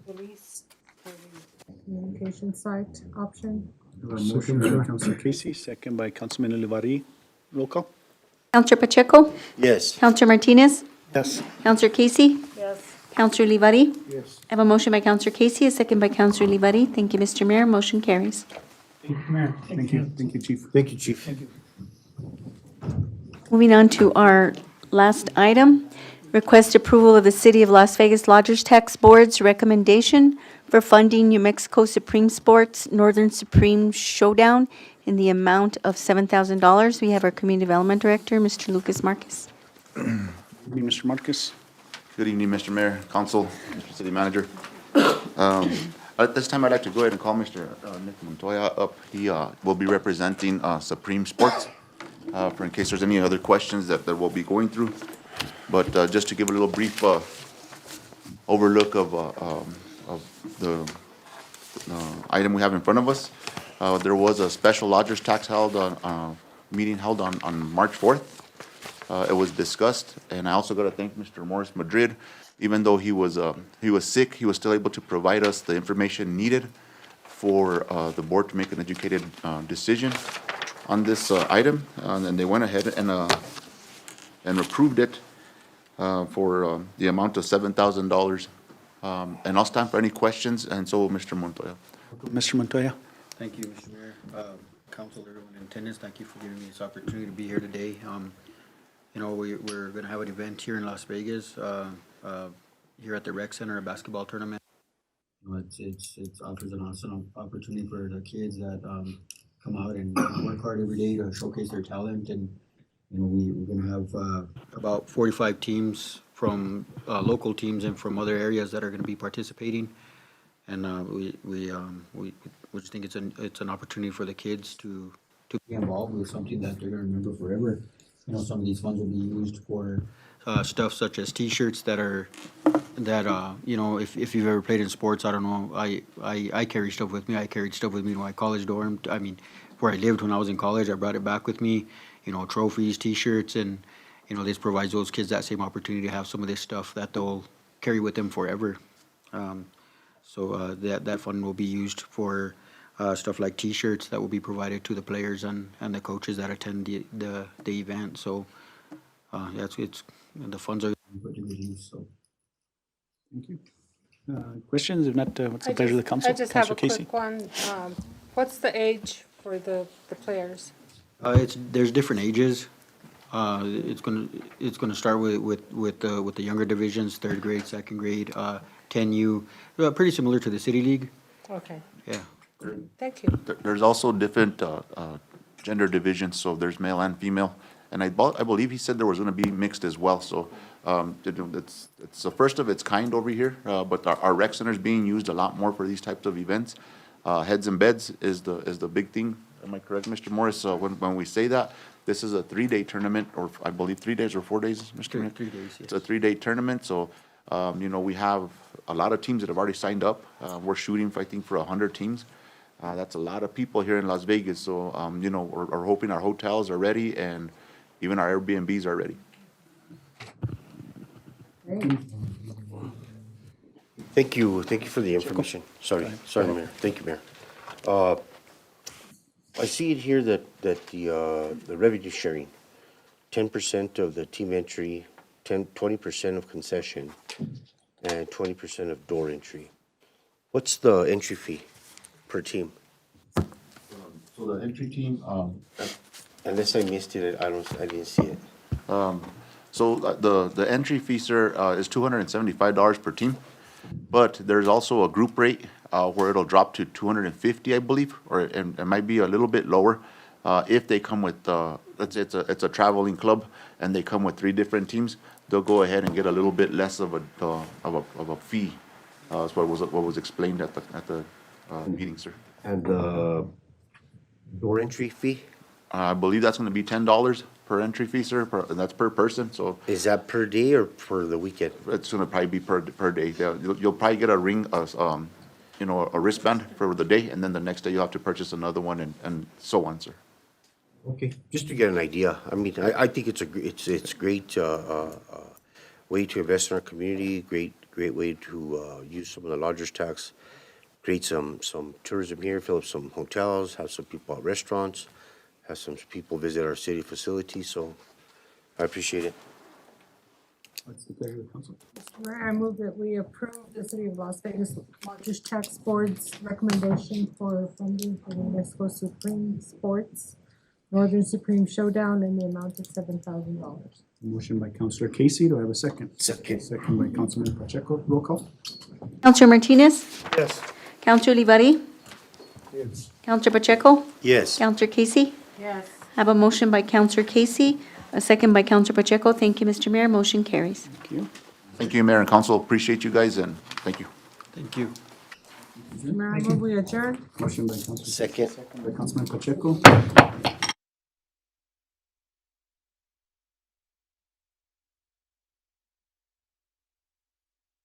release for the communication site option. Motion by Councilor Casey, second by Councilman Olivari. Roll call. Counselor Pacheco? Yes. Counselor Martinez? Yes. Counselor Casey? Yes. Counselor Olivari? Yes. I have a motion by Counselor Casey, a second by Counselor Olivari. Thank you, Mr. Mayor. Motion carries. Thank you, Mayor. Thank you. Thank you, Chief. Thank you, Chief. Moving on to our last item, request approval of the City of Las Vegas Lodgers Tax Board's recommendation for funding New Mexico Supreme Sports Northern Supreme Showdown in the amount of $7,000. We have our Community Development Director, Mr. Lucas Marquez. Good evening, Mr. Marcus. Good evening, Mr. Mayor, Council, Mr. City Manager. At this time, I'd like to go ahead and call Mr. Nick Montoya up. He will be representing Supreme Sports for in case there's any other questions that we'll be going through. But just to give a little brief overlook of the item we have in front of us, there was a special lodgers tax meeting held on March 4th. It was discussed, and I also got to thank Mr. Morris Madrid. Even though he was sick, he was still able to provide us the information needed for the board to make an educated decision on this item. And they went ahead and approved it for the amount of $7,000. And I'll stand for any questions, and so will Mr. Montoya. Mr. Montoya. Thank you, Mr. Mayor, council, everyone in attendance. Thank you for giving me this opportunity to be here today. We're going to have an event here in Las Vegas, here at the Rec Center, a basketball tournament. It offers an awesome opportunity for the kids that, come out and work hard every day to showcase their talent. And, we're gonna have, about 45 teams from, local teams and from other areas that are gonna be participating. And, we just think it's an opportunity for the kids to be involved with something that they're gonna remember forever. Some of these funds will be used for, stuff such as T-shirts that, if you've ever played in sports, I don't know, I carry stuff with me. I carried stuff with me to my college dorm. I mean, where I lived when I was in college, I brought it back with me, trophies, T-shirts, and, this provides those kids that same opportunity to have some of this stuff that they'll carry with them forever. So that fund will be used for stuff like T-shirts that will be provided to the players and the coaches that attend the event. So the funds are put to good use. So. Thank you. Questions? If not, what's the pleasure of the council? I just have a Councilor Casey? quick one. What's the age for the players? There's different ages. It's gonna start with the younger divisions, 3rd grade, 2nd grade, 10U, pretty similar to the City League. Okay, Yeah. thank you. There's also different gender divisions, so there's male and female. And I believe he said there was gonna be mixed as well, so it's the first of its kind over here, but our rec center's being used a lot more for these types of events. Heads and beds is the big thing. Am I correct, Mr. Morris? When we say that, this is a 3-day tournament, or I believe 3 days or 4 days, Mr. Nick? 3 days, yes. It's a 3-day tournament, so, we have a lot of teams that have already signed up. We're shooting, I think, for 100 teams. That's a lot of people here in Las Vegas, so, we're hoping our hotels are ready and even our Airbnbs are ready. Thank you for the information. Sorry, Mayor. Thank you, Mayor. I see it here that the revenue sharing, 10% of the team entry, 20% of concession, and 20% of door entry. What's the entry fee per team? So the entry team, Unless I missed it, I didn't see it. So the entry fee, sir, is $275 per team, but there's also a group rate where it'll drop to $250, I believe, or it might be a little bit lower if they come with, let's say it's a traveling club and they come with 3 different teams. They'll go ahead and get a little bit less of a fee. That's what was explained at the meeting, sir. And the door entry fee? I believe that's going to be $10 per entry fee, sir, and that's per person, so. Is that per day or for the weekend? It's going to probably be per day. Yeah, you'll probably get a ring, a wristband for the day, and then the next day you'll have to purchase another one and so on, sir. Okay, just to get an idea. I mean, I think it's great way to invest in our community, great way to use some of the lodgers tax, create some tourism here, fill up some hotels, have some people at restaurants, have some people visit our city facilities, so I appreciate it. What's the pleasure of the council? Mr. Mayor, I move that we approve the City of Las Vegas Lodgers Tax Board's recommendation for funding for the Mexico Supreme Sports Northern Supreme Showdown in the amount of $7,000. Motion by Councilor Casey. Do I have a second? Second. Second by Councilman Pacheco. Roll call. Counselor Martinez? Yes. Counselor Olivari? Yes. Counselor Pacheco? Yes. Counselor Casey? Yes. I have a motion by Counselor Casey, a second by Counselor Pacheco. Thank you, Mr. Mayor. Motion carries. Thank you. Thank you, Mayor and Council. Appreciate you guys, and thank you. Thank you. Mr. Mayor, I move we adjourn. Motion by Councilor. Second. Second by Councilman Pacheco.